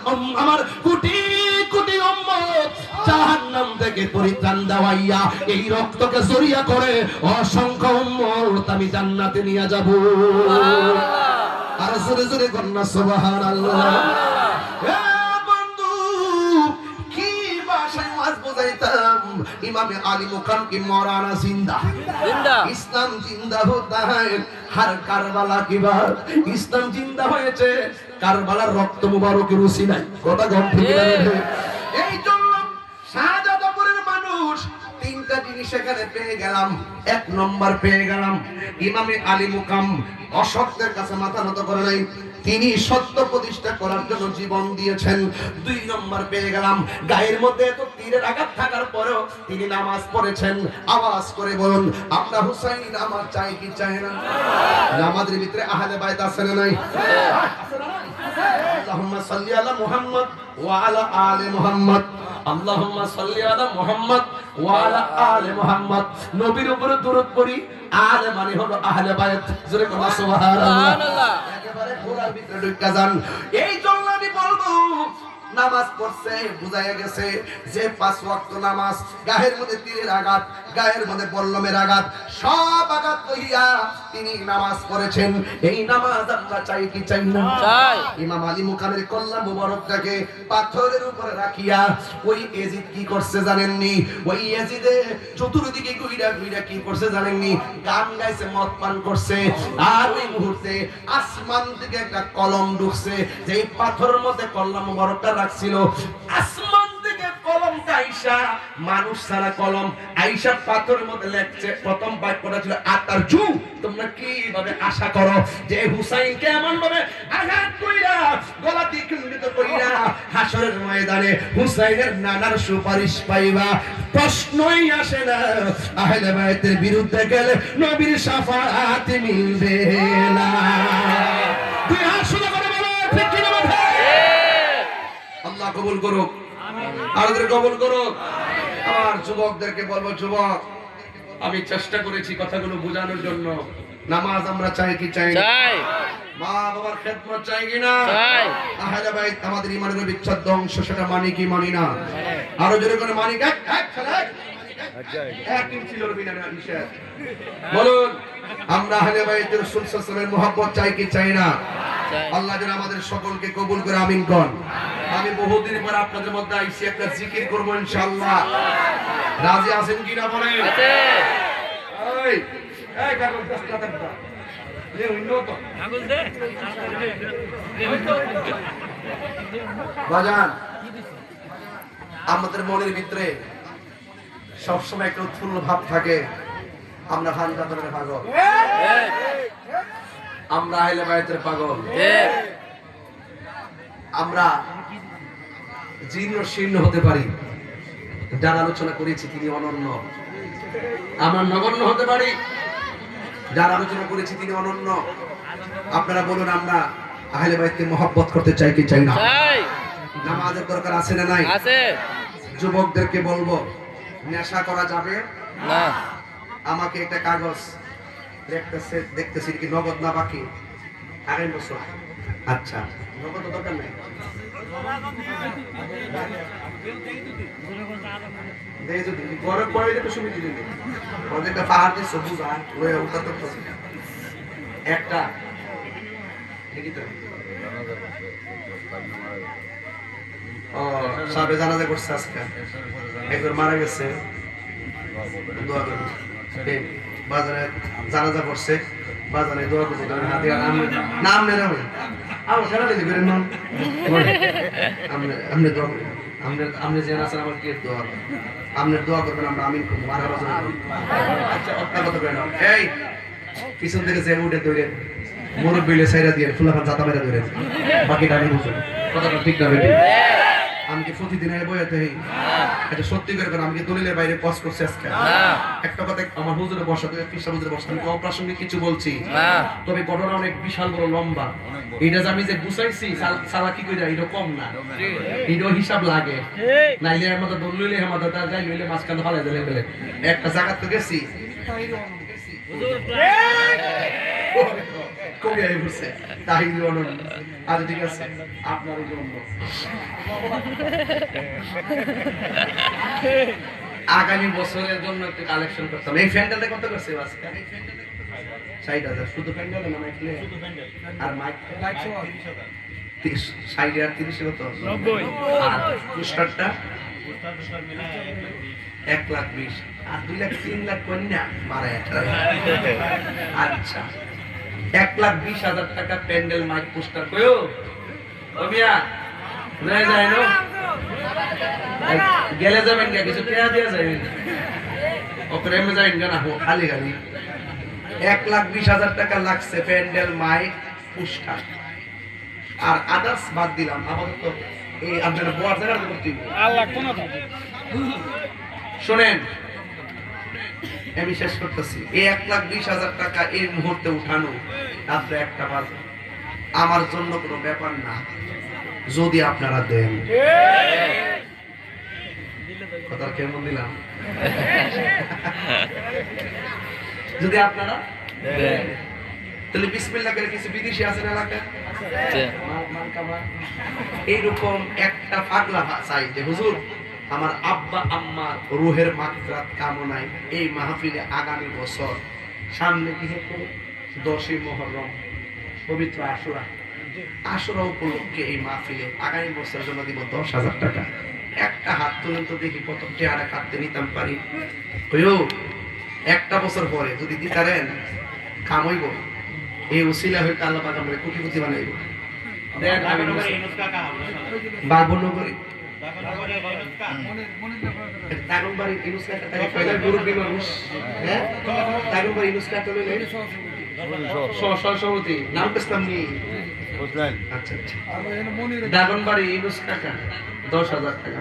কোটি কোটি উম্মত জাহান্নাম থেকে পরিত্রাণ দেওয়াইয়া এই রক্তকে জড়িয়া করে অসংখ্য উম্মত আমি জান্নাতে নিয়ে যাব আর জোরে জোরে কন্যা সুবহানাল্লাহ বন্ধু কি ভাষায় ওয়াজ বোঝাইতাম ইমামে আলী মুকাম কি মরানা জিন্দা ইসলাম জিন্দা হতা है हर কারবালা কি বাত ইসলাম জিন্দা হয়েছে কারবালার রক্ত মুবারকের উসিলায় কথা গম ঠিক না এই জন্য শাহজাদাপুরের মানুষ ৩ দুইটা জিনিস এখানে পেয়ে গেলাম। এক নম্বর পেয়ে গেলাম ইমামে আলী মুকাম অসত্যের কাছে মাথা নত করে নাই, তিনি সত্য প্রতিষ্ঠা করার জন্য জীবন দিয়েছেন। দুই নম্বর পেয়ে গেলাম গায়ের মধ্যে এত তীরের আঘাত থাকার পরেও তিনি নামাজ পড়েছেন। আওয়াজ করে বলুন, আমরা হুসাইন নামাজ চাই কি চাই না? নামাজের ভিতরে আহলে বাইত আছে না নাই? আল্লাহুম্মা সাল্লি আলা মুহাম্মদ ওয়া আলা আলি মুহাম্মদ, আল্লাহুম্মা সাল্লি আলা মুহাম্মদ ওয়া আলা আলি মুহাম্মদ। নবীর উপরে দরুদ পড়ি, আলে মানে হলো আহলে বাইত। জোরে বলো সুবহানাল্লাহ। একেবারে ঘোড়ার ভিতরে ঢুকে যান। এই জন্য আমি বলবো, নামাজ পড়ছে বুঝাইয়া গেছে যে 5 ওয়াক্ত নামাজ, গায়ের মধ্যে তীরের আঘাত, গায়ের মধ্যে বল্লমের আঘাত, সব আঘাত কইয়া তিনি নামাজ পড়েছেন। এই নামাজ আমরা চাই কি চাই না? চাই। ইমাম আলী মুকামের কল্লা মুবারকটাকে পাথরের উপরে রাখিয়া ওই এজিদ কি করছে জানেননি? ওই এজিদে চতুর্দিকে ঘুইরা ঘুইরা কি করছে জানেননি? গান গাইছে, মদ পান করছে। আর ওই মুহূর্তে আসমান থেকে একটা কলম ঢুকছে, যেই পাথরের মধ্যে কল্লা মুবারকটা রাখছিল, আসমান থেকে কলমটা আইসা, মানুষ ছাড়া কলম আইসা পাথরের মধ্যে লেখছে। প্রথম বাক্যটা ছিল আতারজু, তোমরা কিভাবে আশা করো যে হুসাইনকে এমন ভাবে আঘাত কইরা গলা দ্বিখণ্ডিত কইরা হাসরের ময়দানে হুসাইনের নানার সুপারিশ পাইবা? প্রশ্নই আসে না। আহলে বাইতের বিরুদ্ধে গেলে নবীর শাফাআত মিলবে না। তুই আসলে করে বলো ঠিক কি না? আল্লাহ কবুল করুক, আমাদের কবুল করুক। আমার যুবকদেরকে বলবো, যুবক, আমি চেষ্টা করেছি কথাগুলো বোঝানোর জন্য। নামাজ আমরা চাই কি চাই না? চাই। মা বাবার খেদমত চাই কি না? চাই। আহলে বাইত আমাদের ইমানের বিচ্ছেদ অংশ, সেটা মানি কি মানি না? আরো জোরে করে মানি। বলুন, আমরা আহলে বাইত রাসূল সাল্লাল্লাহু আলাইহি ওয়াসাল্লামের মহব্বত চাই কি চাই না? আল্লাহ যেন আমাদের সকলকে কবুল করে, আমিন কোন। আমি বহুদিন পর আপনাদের মধ্যে আইছি, একটা জিকির করব ইনশাআল্লাহ। রাজি আছেন কি না বলেন? আছে। এই এই কাগজ দস্তা দস্তা লে হইলো তো কাগজ দে। বাজান, আমাদের মনের ভিতরে সবসময় একটা উৎফুল্ল ভাব থাকে। আমরা খানজাতের পাগল, আমরা আহলে বাইতের পাগল, আমরা জীর্ণ শীর্ণ হতে পারি, যার আলোচনা করেছি তিনি অনন্য। আমরা নগণ্য হতে পারি, যার আলোচনা করেছি তিনি অনন্য। আপনারা বলুন, আমরা আহলে বাইতকে মহব্বত করতে চাই কি চাই না? চাই। নামাজের দরকার আছে না নাই? আছে। যুবকদেরকে বলবো, নেশা করা যাবে না। আমাকে একটা কাগজ দেখতেছি কি নগদ না বাকি? আগামী বছর। আচ্ছা, নগদ তো দরকার নাই। দেই যদি ঘরে পড়ে যেতে সুবিধা দিবে। প্রজেক্টটা পাহাড় দিয়ে সবুজ আর ওই ওটা তো একটা দেখি তো। ও সাবে জানাজা করছে আজকে, একবার মারা গেছে, দোয়া করুন। বাজারে জানাজা করছে, বাজারে দোয়া করছে। নাম নেই আমি আমার খেলা দিতে করেন নাম আপনি দোয়া করেন। আপনি যে আছেন আমার কে দোয়া, আপনার দোয়া করবেন, আমরা আমিন করবো। মারা বাজার আচ্ছা একটা কথা করেন, এই পিছন থেকে যে উঠে ধরে মুরব্বিলে সাইরা দিয়ে ফুলাফান জাতা মেরা ধরে, বাকিটা আমি বুঝুন। কথাটা ঠিক না বেটি? আমি কি প্রতিদিন বইতে হই? এটা সত্যি করে আমি কি দলিলের বাইরে পজ করছি আজকে? একটা কথা, আমার হুজুরে বসা, তুমি পিসা হুজুরে বসা, আমি অপ্রাসঙ্গিক কিছু বলছি, তবে ঘটনা অনেক বিশাল বড় লম্বা। এটা যে আমি যে গুছাইছি সালা কি কইরা, এটা কম না, এটাও হিসাব লাগে। নাইলে আমাদের দল লইলে আমাদের তার যাই লইলে মাঝখানে ফালাই দিলে গেলে একটা জায়গা তো গেছি কবি আই বলছে তাই অনন্য। আজ ঠিক আছে, আপনার জন্য আগামী বছরের জন্য একটা কালেকশন করতাম। এই ফ্যান্ডেলটা কত করছে আজকে? 60,000 শুধু ফ্যান্ডেল না, মাইক আর মাইক 60 আর 30 কত? 90। আর পোস্টারটা 1,20,000 আর 2 লাখ 3 লাখ কন্যা মারা একটা। আচ্ছা, 1,20,000 টাকা প্যান্ডেল মাইক পোস্টার কইও ও মিয়া নাই যায় না গেলে যাবেন কে? কিছু পেয়া দিয়া যাবেন প্রেমে যাই না হো খালি খালি 1,20,000 টাকা লাগছে প্যান্ডেল মাইক পুস্টার আর আদার্স বাদ দিলাম আপাতত এই আপনারা বড় জায়গা করতে আল্লাহ কোন থাকে শুনেন আমি শেষ করতেছি এই 1,20,000 টাকা এই মুহূর্তে উঠানো রাত্রে 1টা বাজে আমার জন্য কোনো ব্যাপার না যদি আপনারা দেন কথা কেমন দিলাম যদি আপনারা দেন। তাহলে বিসমিল্লাহ করে কিছু বিদেশি আছে না এলাকায় জি। এইরকম একটা পাগলা চাই যে হুজুর আমার আব্বা আম্মার রুহের মাগফিরাত কামনায় এই মাহফিলে আগামী বছর সামনে কি হতো 10ই মুহররম পবিত্র আশুরা আশুরা উপলক্ষে এই মাহফিলে আগামী বছরের জন্য দিব 10,000 টাকা একটা হাত তুলেন তো দেখি কত টাকা কাটতে নিতাম পারি কইও একটা বছর পরে যদি দিতারেন কামইব এই উসিলা হইতে আল্লাহ পাক আমাদের কোটিপতি বানাইব দেন আমি বাবনগরী তাগনবাড়ি ইনুসকা তাকে কইলা মুরব্বি মানুষ হ্যাঁ তাগনবাড়ি ইনুসকা তো লইলে সহসভাপতি নাম পেছলাম নি আচ্ছা আচ্ছা দাগনবাড়ি ইনুসকা 10,000 টাকা